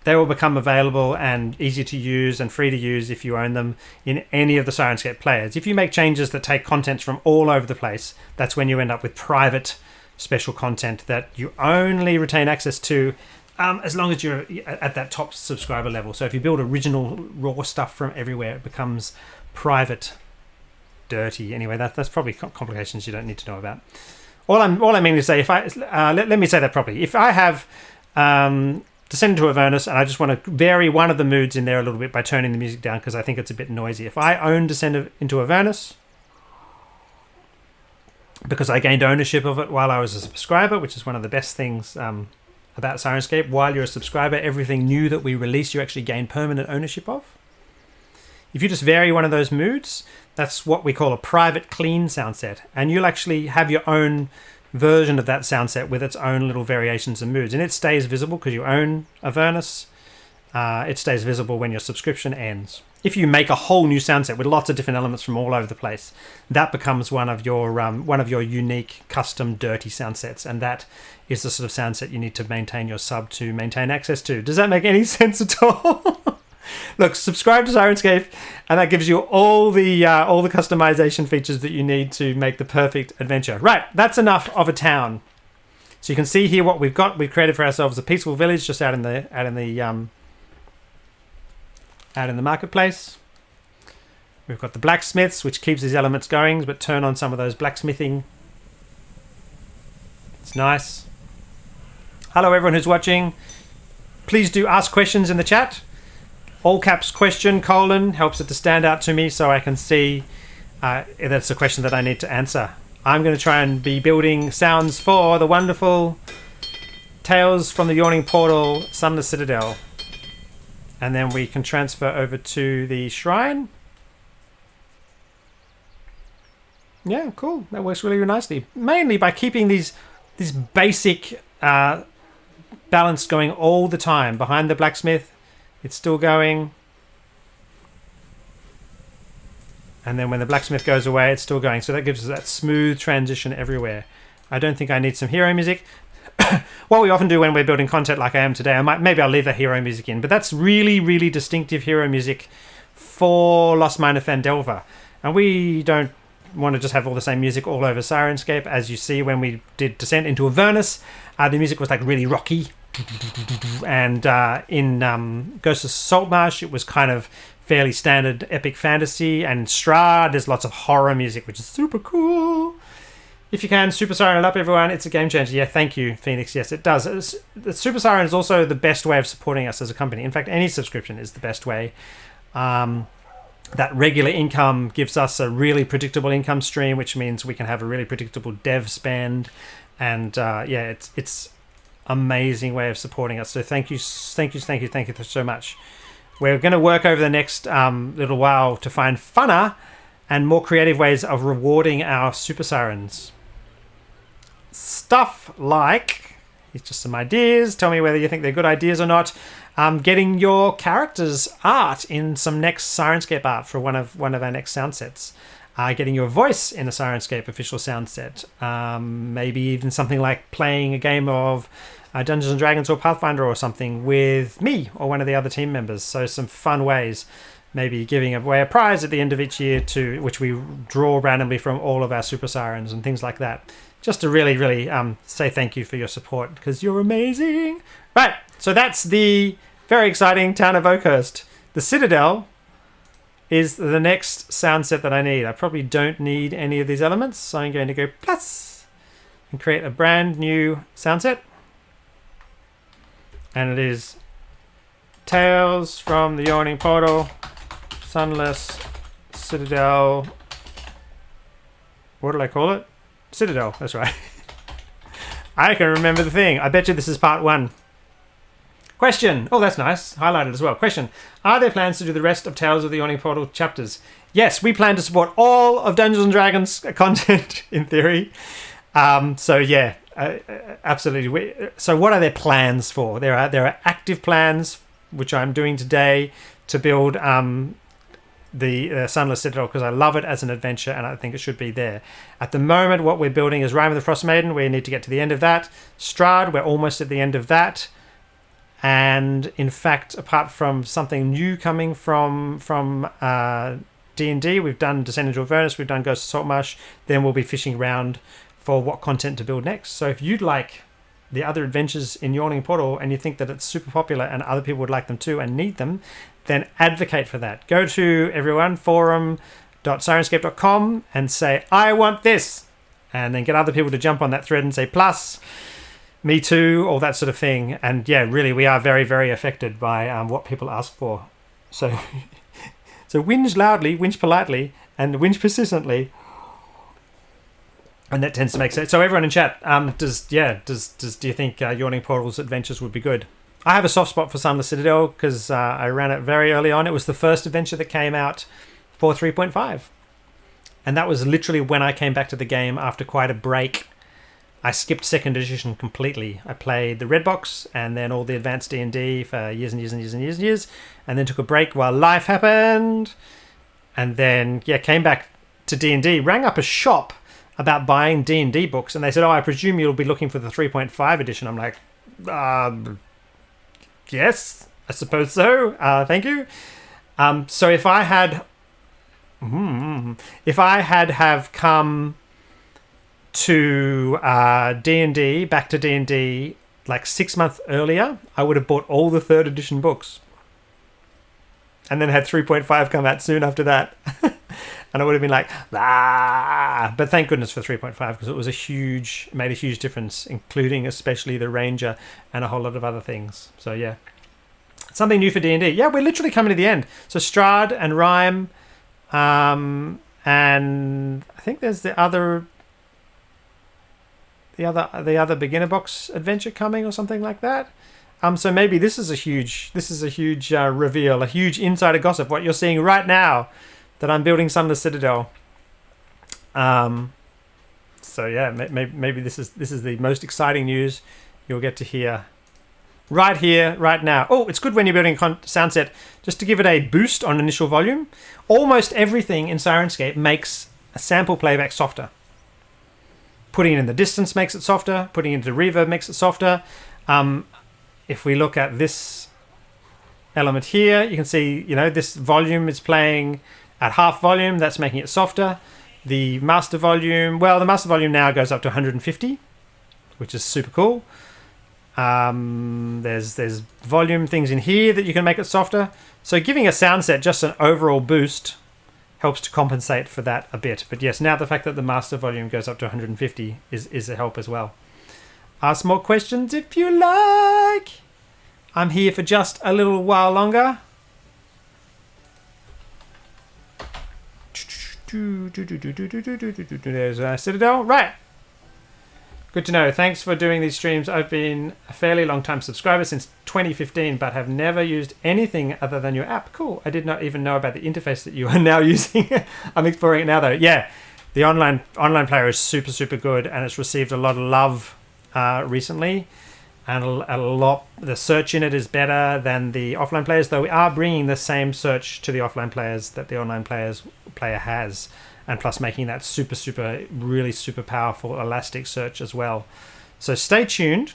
they will become available and easy to use and free to use if you own them in any of the Syrinscape players. If you make changes that take contents from all over the place, that's when you end up with private special content that you only retain access to as long as you're at that top subscriber level. So if you build original raw stuff from everywhere, it becomes private, dirty. Anyway, that's probably complications you don't need to know about. All I mean to say, if I let me say that properly. If I have Descend into Avernus, and I just want to vary one of the moods in there a little bit by turning the music down because I think it's a bit noisy. If I own Descend into Avernus, because I gained ownership of it while I was a subscriber, which is one of the best things about Syrinscape. While you're a subscriber, everything new that we release, you actually gain permanent ownership of. If you just vary one of those moods, that's what we call a private clean sound set, and you'll actually have your own version of that sound set with its own little variations and moods, and it stays visible because you own Avernus. It stays visible when your subscription ends. If you make a whole new sound set with lots of different elements from all over the place, that becomes one of your unique custom dirty sound sets, and that is the sort of sound set you need to maintain your sub to maintain access to. Does that make any sense at all? Look, subscribe to Syrinscape, and that gives you all the customization features that you need to make the perfect adventure. Right, that's enough of a town. So you can see here what we've got. We've created for ourselves a peaceful village just out in the marketplace. We've got the blacksmiths, which keeps these elements going, but turn on some of those blacksmithing. It's nice. Hello, everyone who's watching. Please do ask questions in the chat. All caps question, : helps it to stand out to me so I can see that's a question that I need to answer. I'm going to try and be building sounds for the wonderful Tales from the Yawning Portal, Sunless Citadel. And then we can transfer over to the shrine. Yeah, cool. That works really, really nicely. Mainly by keeping this basic balance going all the time. Behind the blacksmith, it's still going. And then when the blacksmith goes away, it's still going. So that gives us that smooth transition everywhere. I don't think I need some hero music. What we often do when we're building content like I am today, maybe I'll leave the hero music in, but that's really, really distinctive hero music for Lost Mine of Phandelver. And we don't want to just have all the same music all over Sirenscape. As you see when we did Descent into Avernus, the music was like really rocky. And in Ghost of Saltmarsh, it was kind of fairly standard epic fantasy. And Strahd, there's lots of horror music, which is super cool. If you can, Super Siren it up, everyone. It's a game changer. Yeah, thank you, Phoenix. Yes, it does. The Super Siren is also the best way of supporting us as a company. In fact, any subscription is the best way. That regular income gives us a really predictable income stream, which means we can have a really predictable dev spend. And yeah, it's amazing way of supporting us. So thank you so much. We're going to work over the next little while to find funner and more creative ways of rewarding our Super Sirens. Stuff like, it's just some ideas, tell me whether you think they're good ideas or not. Getting your character's art in some next Sirenscape art for one of our next sound sets. Getting your voice in a Sirenscape official sound set. Maybe even something like playing a game of Dungeons & Dragons or Pathfinder or something with me or one of the other team members. So some fun ways. Maybe giving away a prize at the end of each year to which we draw randomly from all of our Super Sirens and things like that. Just to really, really say thank you for your support because you're amazing. Right, so that's the very exciting town of Oakhurst. The Citadel is the next sound set that I need. I probably don't need any of these elements, so I'm going to go plus and create a brand new sound set. And it is Tales from the Yawning Portal, Sunless Citadel. What did I call it? Citadel, that's right. I can remember the thing. I bet you this is part 1. Question. Oh, that's nice. Highlighted as well. Question. Are there plans to do the rest of Tales of the Yawning Portal chapters? Yes, we plan to support all of Dungeons & Dragons content, in theory. So, yeah, absolutely. So what are their plans for? There are active plans, which I'm doing today, to build the Sunless Citadel because I love it as an adventure and I think it should be there. At the moment, what we're building is Rime of the Frost Maiden. We need to get to the end of that. Strahd, we're almost at the end of that. And in fact, apart from something new coming from D&D, we've done Descent into Avernus, we've done Ghost of Saltmarsh. Then we'll be fishing around for what content to build next. So if you'd like the other adventures in Yawning Portal and you think that it's super popular and other people would like them too and need them, then advocate for that. Go to everyone, forum.sirenscape.com and say, I want this. And then get other people to jump on that thread and say, plus, me too, all that sort of thing. And yeah, really, we are very, very affected by what people ask for. So, so whinge loudly, whinge politely, and whinge persistently. And that tends to make sense. So everyone in chat, do you think Yawning Portal's adventures would be good? I have a soft spot for Sunless Citadel because I ran it very early on. It was the first adventure that came out for 3.5. And that was literally when I came back to the game after quite a break. I skipped 2nd edition completely. I played the Red Box and then all the advanced D&D for years and years and years and years and years. And then took a break while life happened. And then, came back to D&D. Rang up a shop about buying D&D books. And they said, I presume you'll be looking for the 3.5 edition. I'm like, yes, I suppose so. Thank you. So if I had have come to D&D, back to D&D like 6 months earlier, I would have bought all the 3rd edition books. And then had 3.5 come out soon after that. And I would have been like, But thank goodness for 3.5 because it was made a huge difference, including especially the Ranger and a whole lot of other things. So yeah, something new for D&D. Yeah, we're literally coming to the end. So Strahd and Rime, and I think there's the other beginner box adventure coming or something like that. So maybe this is a huge reveal, a huge insider gossip. What you're seeing right now, that I'm building Sunless Citadel. So yeah, maybe this is the most exciting news you'll get to hear right here, right now. Oh, it's good when you're building a sound set just to give it a boost on initial volume. Almost everything in Syrinscape makes a sample playback softer. Putting it in the distance makes it softer. Putting it into reverb makes it softer. If we look at this element here, you can see, this volume is playing at half volume. That's making it softer. The master volume, the master volume now goes up to 150, which is super cool. There's volume things in here that you can make it softer. So giving a sound set just an overall boost helps to compensate for that a bit. But yes, now the fact that the master volume goes up to 150 is a help as well. Ask more questions if you like. I'm here for just a little while longer. There's Citadel. Right. Good to know. Thanks for doing these streams. I've been a fairly long time subscriber since 2015, but have never used anything other than your app. Cool. I did not even know about the interface that you are now using. I'm exploring it now, though. Yeah, the online player is super, super good, and it's received a lot of love recently. And the search in it is better than the offline players, though we are bringing the same search to the offline players that the online player has. And plus making that really super powerful elastic search as well. So stay tuned.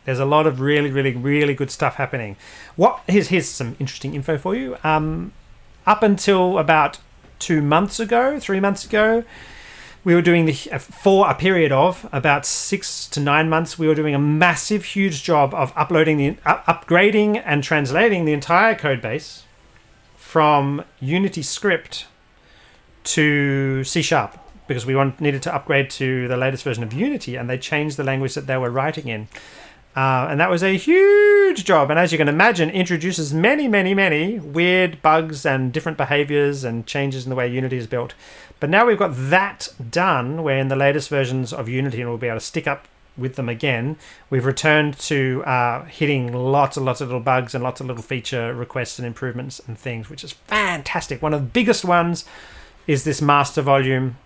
There's a lot of really, really, really good stuff happening. Here's some interesting info for you. Up until about 3 months ago, we were doing for a period of about 6 to 9 months, we were doing a massive, huge job of upgrading and translating the entire code base from Unity script to C# because we needed to upgrade to the latest version of Unity, and they changed the language that they were writing in. And that was a huge job. And as you can imagine, introduces many, many, many weird bugs and different behaviors and changes in the way Unity is built. But now we've got that done, where in the latest versions of Unity, and we'll be able to stick up with them again, we've returned to hitting lots and lots of little bugs and lots of little feature requests and improvements and things, which is fantastic. One of the biggest ones is this master volume,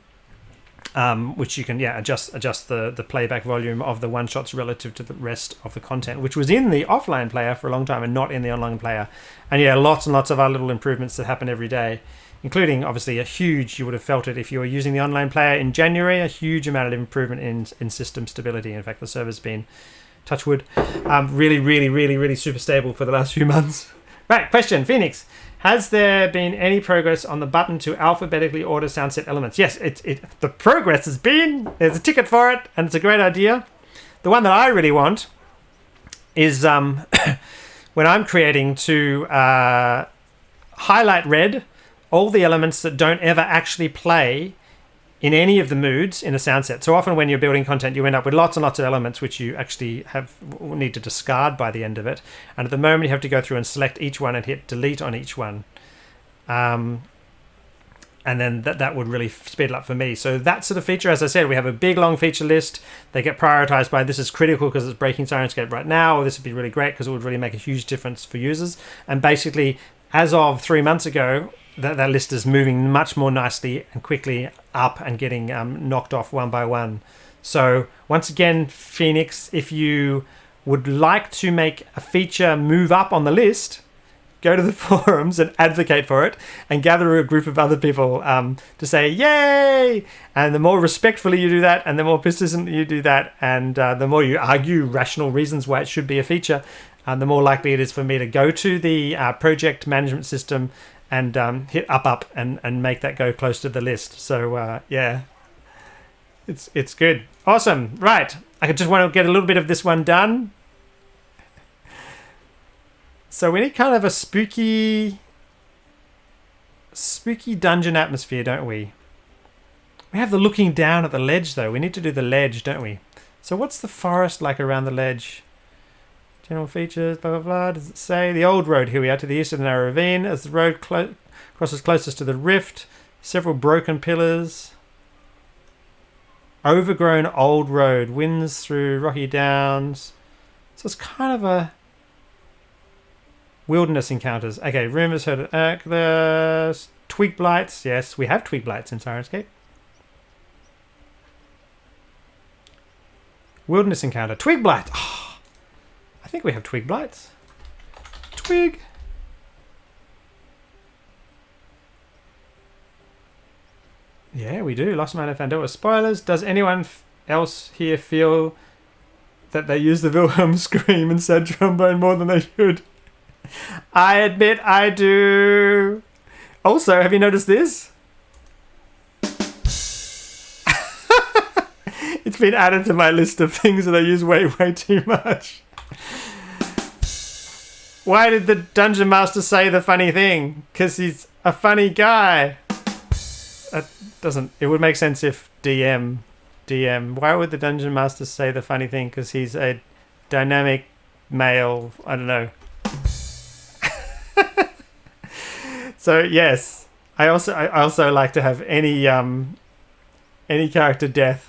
which you can adjust the playback volume of the one shots relative to the rest of the content, which was in the offline player for a long time and not in the online player. And lots and lots of other little improvements that happen every day, including obviously you would have felt it if you were using the online player in January, a huge amount of improvement in system stability. In fact, the server's been, touch wood, really, really, really, really super stable for the last few months. Right, question, Phoenix. Has there been any progress on the button to alphabetically order sound set elements? Yes, the progress has been. There's a ticket for it, and it's a great idea. The one that I really want is when I'm creating to highlight red all the elements that don't ever actually play in any of the moods in a sound set. So often when you're building content, you end up with lots and lots of elements which you actually need to discard by the end of it. And at the moment, you have to go through and select each one and hit delete on each one. And then that would really speed it up for me. So that sort of feature, as I said, we have a big, long feature list. They get prioritized by this is critical because it's breaking Syrinscape right now, or this would be really great because it would really make a huge difference for users. And basically, as of 3 months ago, that list is moving much more nicely and quickly up and getting knocked off one by one. So once again, Phoenix, if you would like to make a feature move up on the list, go to the forums and advocate for it and gather a group of other people to say, yay! And the more respectfully you do that and the more persistently you do that and the more you argue rational reasons why it should be a feature, the more likely it is for me to go to the project management system and hit up and make that go close to the list. So it's good. Awesome. Right. I just want to get a little bit of this one done. So we need kind of a spooky dungeon atmosphere, don't we? We have the looking down at the ledge, though. We need to do the ledge, don't we? So what's the forest like around the ledge? General features, blah, blah, blah. Does it say? The old road, here we are, to the east of the narrow ravine. As the road crosses closest to the rift, several broken pillars. Overgrown old road, winds through rocky downs. So it's kind of a wilderness encounters. Okay, rumors heard of the twig blights. Yes, we have twig blights in Syrinscape. Wilderness encounter. Twig blight. Oh, I think we have twig blights. Twig. Yeah, we do. Lost Man of Fandoa. Spoilers. Does anyone else here feel that they use the Wilhelm scream and sad trombone more than they should? I admit I do. Also, have you noticed this? It's been added to my list of things that I use way too much. Why did the Dungeon Master say the funny thing? Because he's a funny guy. That doesn't... It would make sense if DM. Why would the Dungeon Master say the funny thing? Because he's a dynamic male. I don't know. So yes, I also like to have any character death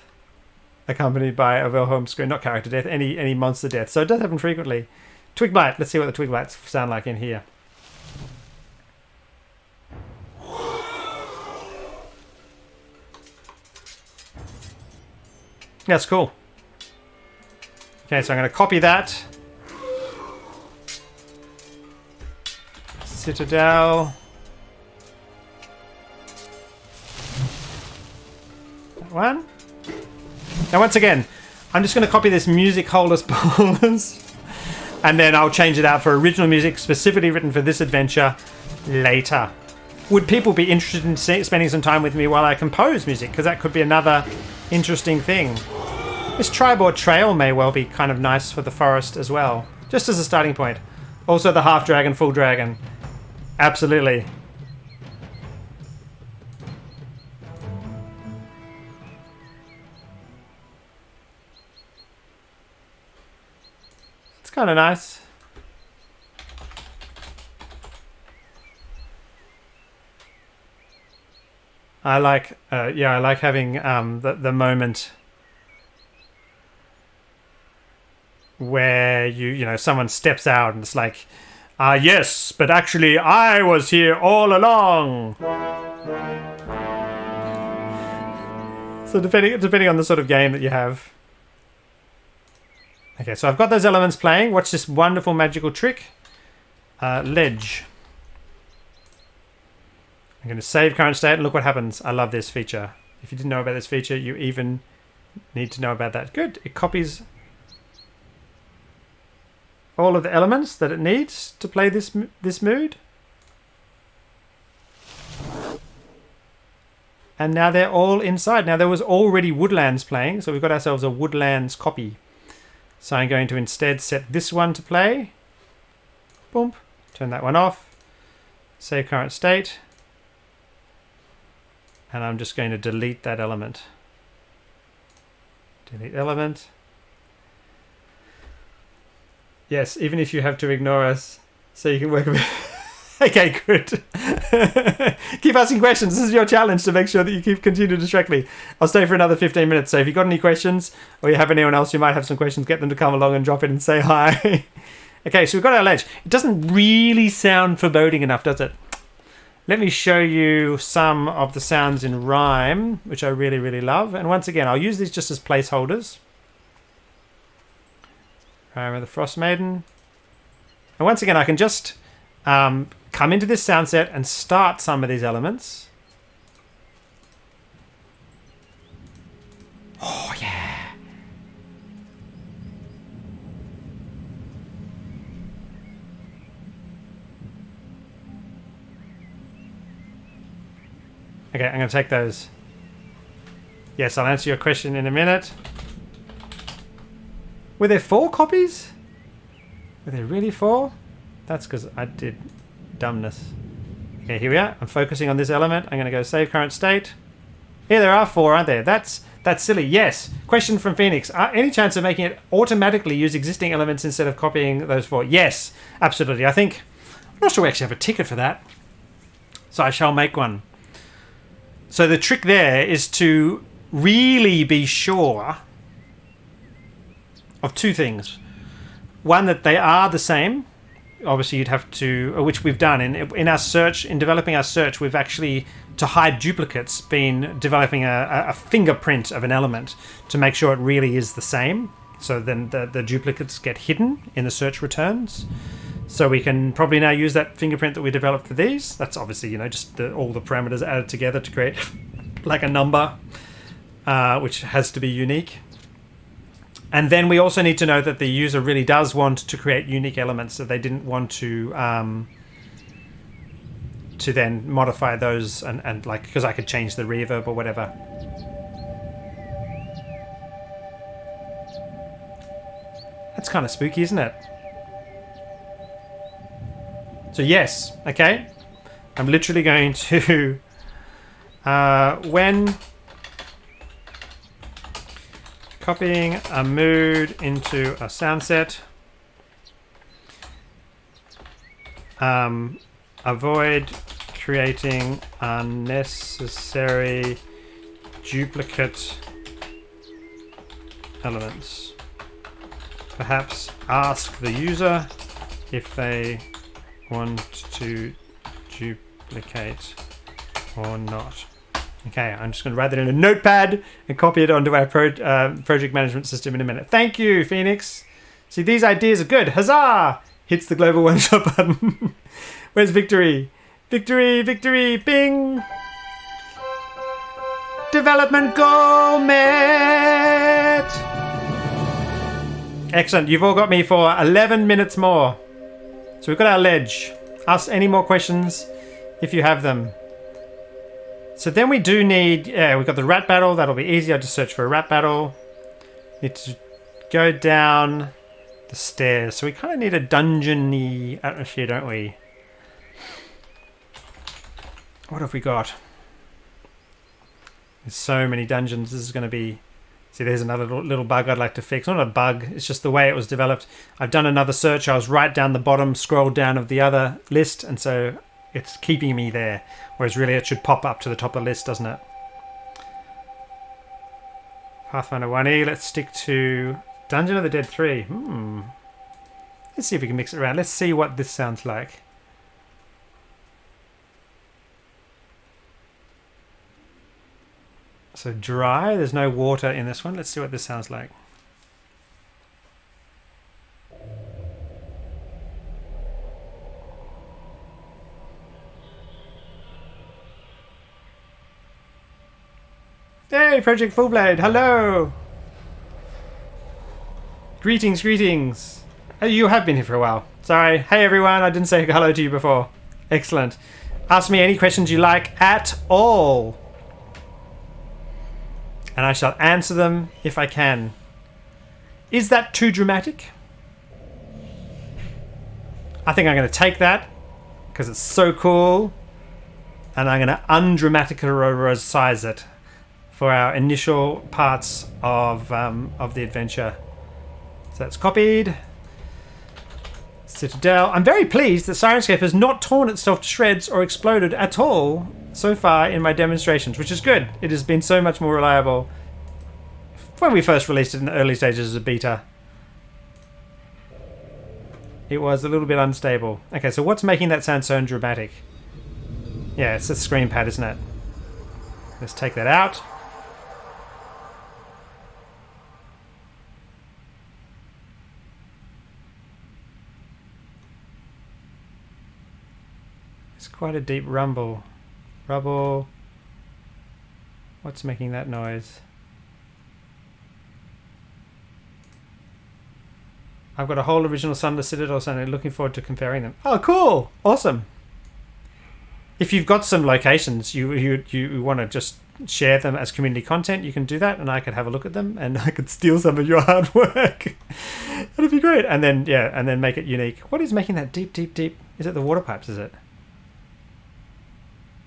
accompanied by a Wilhelm scream. Not character death, any monster death. So it does happen frequently. Twig blight. Let's see what the twig blights sound like in here. That's cool. Okay, so I'm going to copy that. Citadel. That one. Now once again, I'm just going to copy this music holder spoilers. And then I'll change it out for original music specifically written for this adventure later. Would people be interested in spending some time with me while I compose music? Because that could be another interesting thing. This Triboard Trail may well be kind of nice for the forest as well. Just as a starting point. Also the half dragon, full dragon. Absolutely. It's kind of nice. I like, I like having the moment where you know someone steps out and it's like, yes, but actually I was here all along. So depending on the sort of game that you have. Okay, so I've got those elements playing. Watch this wonderful magical trick. Ledge. I'm going to save current state and look what happens. I love this feature. If you didn't know about this feature, you even need to know about that. Good. It copies all of the elements that it needs to play this mood. And now they're all inside. Now there was already Woodlands playing, so we've got ourselves a Woodlands copy. So I'm going to instead set this one to play. Boom. Turn that one off. Save current state. And I'm just going to delete that element. Delete element. Yes, even if you have to ignore us, so you can work a bit. Okay, good. Keep asking questions. This is your challenge to make sure that you continue to distract me. I'll stay for another 15 minutes. So if you've got any questions, or you have anyone else who might have some questions, get them to come along and drop in and say hi. Okay, so we've got our ledge. It doesn't really sound foreboding enough, does it? Let me show you some of the sounds in rhyme, which I really love. And once again, I'll use these just as placeholders. Rhyme of the Frost Maiden. And once again, I can just come into this sound set and start some of these elements. Oh, yeah. Okay, I'm going to take those. Yes, I'll answer your question in a minute. Were there 4 copies? Were there really 4? That's because I did dumbness. Okay, here we are. I'm focusing on this element. I'm going to go save current state. Here there are 4, aren't there? That's silly. Yes. Question from Phoenix. Any chance of making it automatically use existing elements instead of copying those 4? Yes, absolutely. I'm not sure we actually have a ticket for that. So I shall make one. So the trick there is to really be sure of 2 things. One, that they are the same. Obviously, you'd have to, which we've done in our search, in developing our search, we've actually, to hide duplicates, been developing a fingerprint of an element to make sure it really is the same. So then the duplicates get hidden in the search returns. So we can probably now use that fingerprint that we developed for these. That's obviously, just all the parameters added together to create like a number, which has to be unique. And then we also need to know that the user really does want to create unique elements, so they didn't want to then modify those and like, because I could change the reverb or whatever. That's kind of spooky, isn't it? So yes, okay. I'm literally going to when copying a mood into a sound set, avoid creating unnecessary duplicate elements. Perhaps ask the user if they want to duplicate or not. Okay, I'm just going to write that in a notepad and copy it onto our project management system in a minute. Thank you, Phoenix. See, these ideas are good. Huzzah! Hits the global one-shot button. Where's victory? Victory, victory, bing! Development goal met! Excellent. You've all got me for 11 minutes more. So we've got our ledge. Ask any more questions if you have them. So then we do need... Yeah, we've got the rat battle. That'll be easy. I'll just search for a rat battle. Need to go down the stairs. So we kind of need a dungeon-y atmosphere, don't we? What have we got? There's so many dungeons. This is going to be... See, there's another little bug I'd like to fix. Not a bug, it's just the way it was developed. I've done another search. I was right down the bottom, scrolled down of the other list, and so it's keeping me there. Whereas really it should pop up to the top of the list, doesn't it? Pathfinder 1E, let's stick to Dungeon of the Dead 3. Let's see if we can mix it around. Let's see what this sounds like. So dry, there's no water in this one. Let's see what this sounds like. Hey, Project Fullblade, hello! Greetings, greetings. Oh, you have been here for a while. Sorry. Hey everyone, I didn't say hello to you before. Excellent. Ask me any questions you like at all, and I shall answer them if I can. Is that too dramatic? I think I'm going to take that because it's so cool, and I'm going to undramaticize it for our initial parts of the adventure. So that's copied. Citadel. I'm very pleased that Syrinscape has not torn itself to shreds or exploded at all so far in my demonstrations, which is good. It has been so much more reliable when we first released it in the early stages as a beta. It was a little bit unstable. Okay, so what's making that sound so dramatic? Yeah, it's the screen pad, isn't it? Let's take that out. It's quite a deep rumble. Rubble. What's making that noise? I've got a whole original Sunless Citadel sound. Looking forward to comparing them. Oh, cool! Awesome. If you've got some locations you want to just share them as community content, you can do that, and I could have a look at them, and I could steal some of your hard work. That'd be great. And then and then make it unique. What is making that deep, deep, deep? Is it the water pipes? Is it?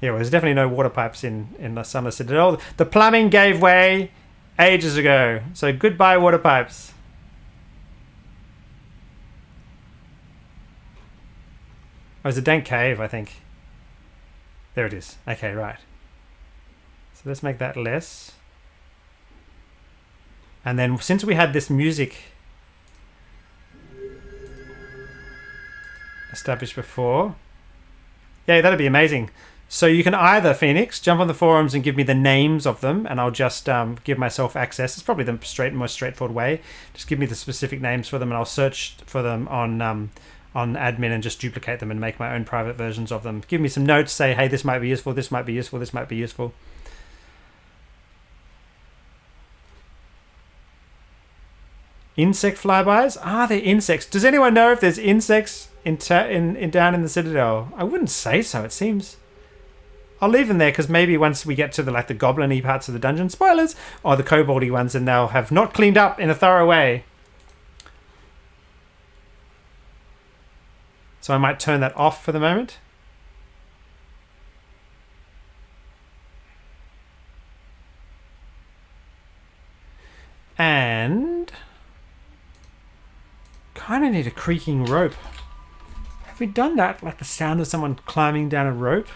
Yeah, well, there's definitely no water pipes in the Sunless Citadel. The plumbing gave way ages ago. So goodbye, water pipes. Oh, it's a dank cave, I think. There it is. Okay, right. So let's make that less. And then since we had this music established before, yeah, that'd be amazing. So you can either, Phoenix, jump on the forums and give me the names of them, and I'll just give myself access. It's probably the most straightforward way. Just give me the specific names for them, and I'll search for them on admin and just duplicate them and make my own private versions of them. Give me some notes, say, hey, this might be useful, this might be useful, this might be useful. Insect flybys? Ah, they're insects. Does anyone know if there's insects down in the Citadel? I wouldn't say so. It seems. I'll leave them there because maybe once we get to the goblin-y parts of the dungeon, spoilers, or the koboldy ones, and they'll have not cleaned up in a thorough way. So I might turn that off for the moment. And kind of need a creaking rope. Have we done that? Like the sound of someone climbing down a rope?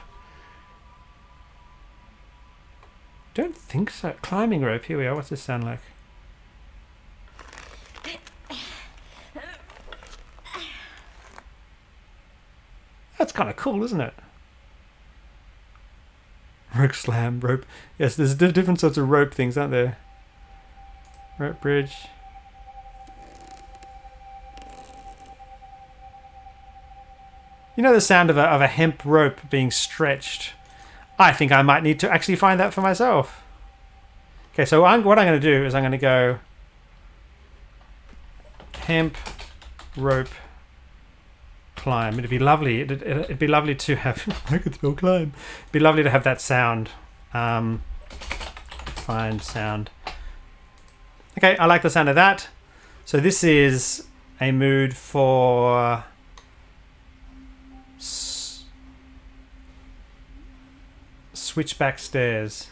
Don't think so. Climbing rope. Here we are. What's this sound like? That's kind of cool, isn't it? Rope slam, rope. Yes, there's different sorts of rope things, aren't there? Rope bridge. You know the sound of a hemp rope being stretched? I think I might need to actually find that for myself. Okay, so what I'm going to do is I'm going to go hemp rope climb. It'd be lovely. It'd be lovely to have. I could spell climb. It'd be lovely to have that sound. Find sound. Okay, I like the sound of that. So this is a mood for switchback stairs.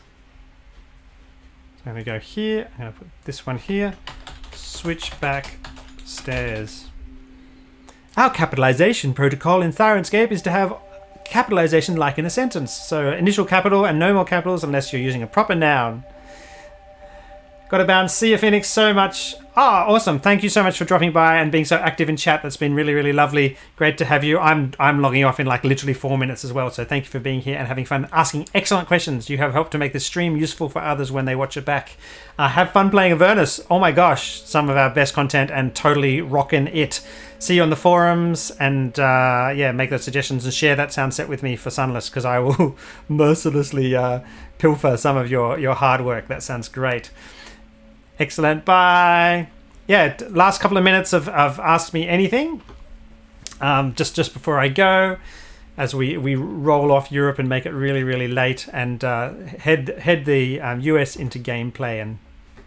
So I'm going to go here. I'm going to put this one here. Switchback stairs. Our capitalization protocol in Thyrenscape is to have capitalization like in a sentence. So initial capital and no more capitals unless you're using a proper noun. Got to bounce. See you, Phoenix, so much. Ah, awesome. Thank you so much for dropping by and being so active in chat. That's been really, really lovely. Great to have you. I'm logging off in like literally 4 minutes as well. So thank you for being here and having fun, asking excellent questions. You have helped to make this stream useful for others when they watch it back. Have fun playing Avernus. Oh my gosh, some of our best content and totally rocking it. See you on the forums and yeah, make those suggestions and share that sound set with me for Sunless because I will mercilessly pilfer some of your hard work. That sounds great. Excellent. Bye. Yeah, last couple of minutes of Ask Me Anything. Just before I go, as we roll off Europe and make it really, really late and head the US into gameplay and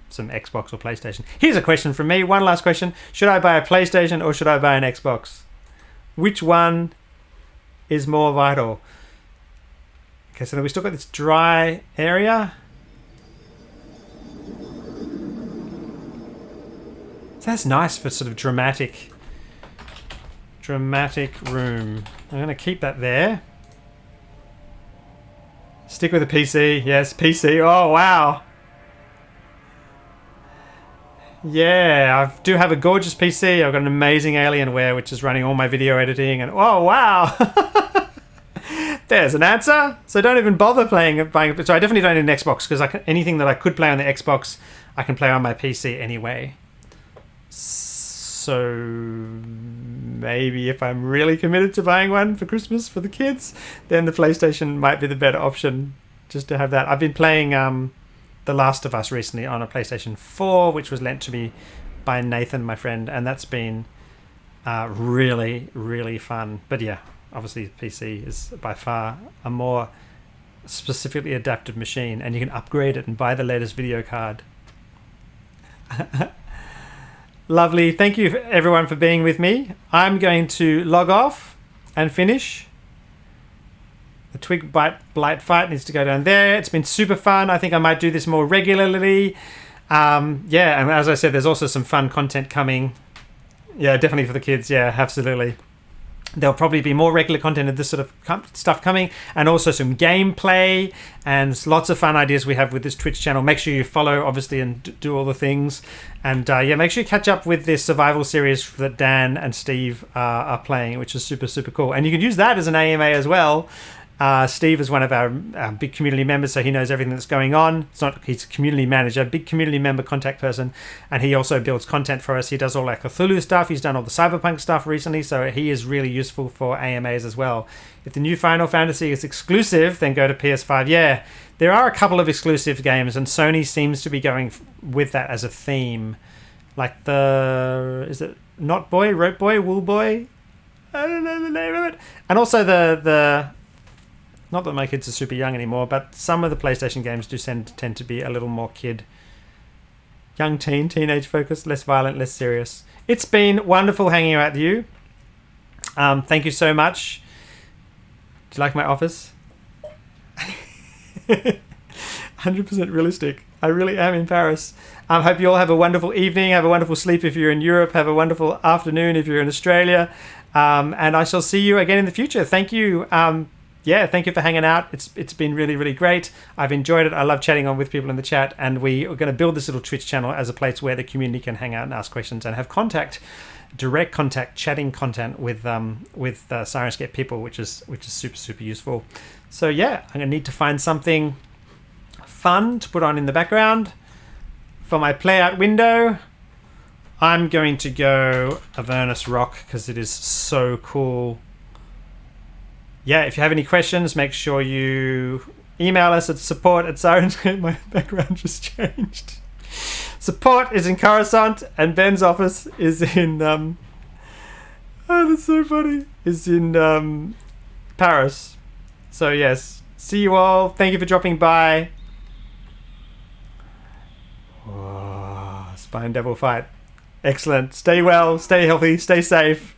some Xbox or PlayStation. Here's a question from me. One last question. Should I buy a PlayStation or should I buy an Xbox? Which one is more vital? Okay, so then we still got this dry area. So that's nice for sort of dramatic room. I'm going to keep that there. Stick with the PC. Yes, PC. Oh, wow. Yeah, I do have a gorgeous PC. I've got an amazing Alienware, which is running all my video editing. And oh, wow. There's an answer. So don't even bother buying it. So I definitely don't need an Xbox because anything that I could play on the Xbox, I can play on my PC anyway. So maybe if I'm really committed to buying one for Christmas for the kids, then the PlayStation might be the better option just to have that. I've been playing The Last of Us recently on a PlayStation 4, which was lent to me by Nathan, my friend, and that's been really, really fun. But yeah, obviously PC is by far a more specifically adapted machine, and you can upgrade it and buy the latest video card. Lovely. Thank you everyone for being with me. I'm going to log off and finish. The Twig Blight fight needs to go down there. It's been super fun. I think I might do this more regularly. Yeah, and as I said, there's also some fun content coming. Yeah, definitely for the kids. Yeah, absolutely. There'll probably be more regular content of this sort of stuff coming, and also some gameplay and lots of fun ideas we have with this Twitch channel. Make sure you follow, obviously, and do all the things. And yeah, make sure you catch up with this survival series that Dan and Steve are playing, which is super, super cool. And you can use that as an AMA as well. Steve is one of our big community members, so he knows everything that's going on. He's a community manager, big community member contact person, and he also builds content for us. He does all our Cthulhu stuff. He's done all the Cyberpunk stuff recently, so he is really useful for AMAs as well. If the new Final Fantasy is exclusive, then go to PS5. Yeah, there are a couple of exclusive games, and Sony seems to be going with that as a theme. Like is it Not Boy, Rope Boy, Wool Boy? I don't know the name of it. And also the not that my kids are super young anymore, but some of the PlayStation games do tend to be a little more young teenage focused, less violent, less serious. It's been wonderful hanging out with you. Thank you so much. Do you like my office? 100% realistic. I really am in Paris. Hope you all have a wonderful evening, have a wonderful sleep if you're in Europe, have a wonderful afternoon if you're in Australia, and I shall see you again in the future. Thank you. Thank you for hanging out. It's been really, really great. I've enjoyed it. I love chatting on with people in the chat, and we are going to build this little Twitch channel as a place where the community can hang out and ask questions and have direct contact, chatting content with Sirenscape people, which is super, super useful. So yeah, I'm going to need to find something fun to put on in the background for my play out window. I'm going to go Avernus Rock because it is so cool. Yeah, if you have any questions, make sure you email us at support@Sirenscape. My background just changed. Support is in Coruscant, and Ben's office is in oh, that's so funny. Is in Paris. So yes, see you all. Thank you for dropping by. Oh, Spine Devil fight. Excellent. Stay well, stay healthy, stay safe.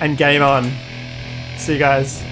And game on. See you guys.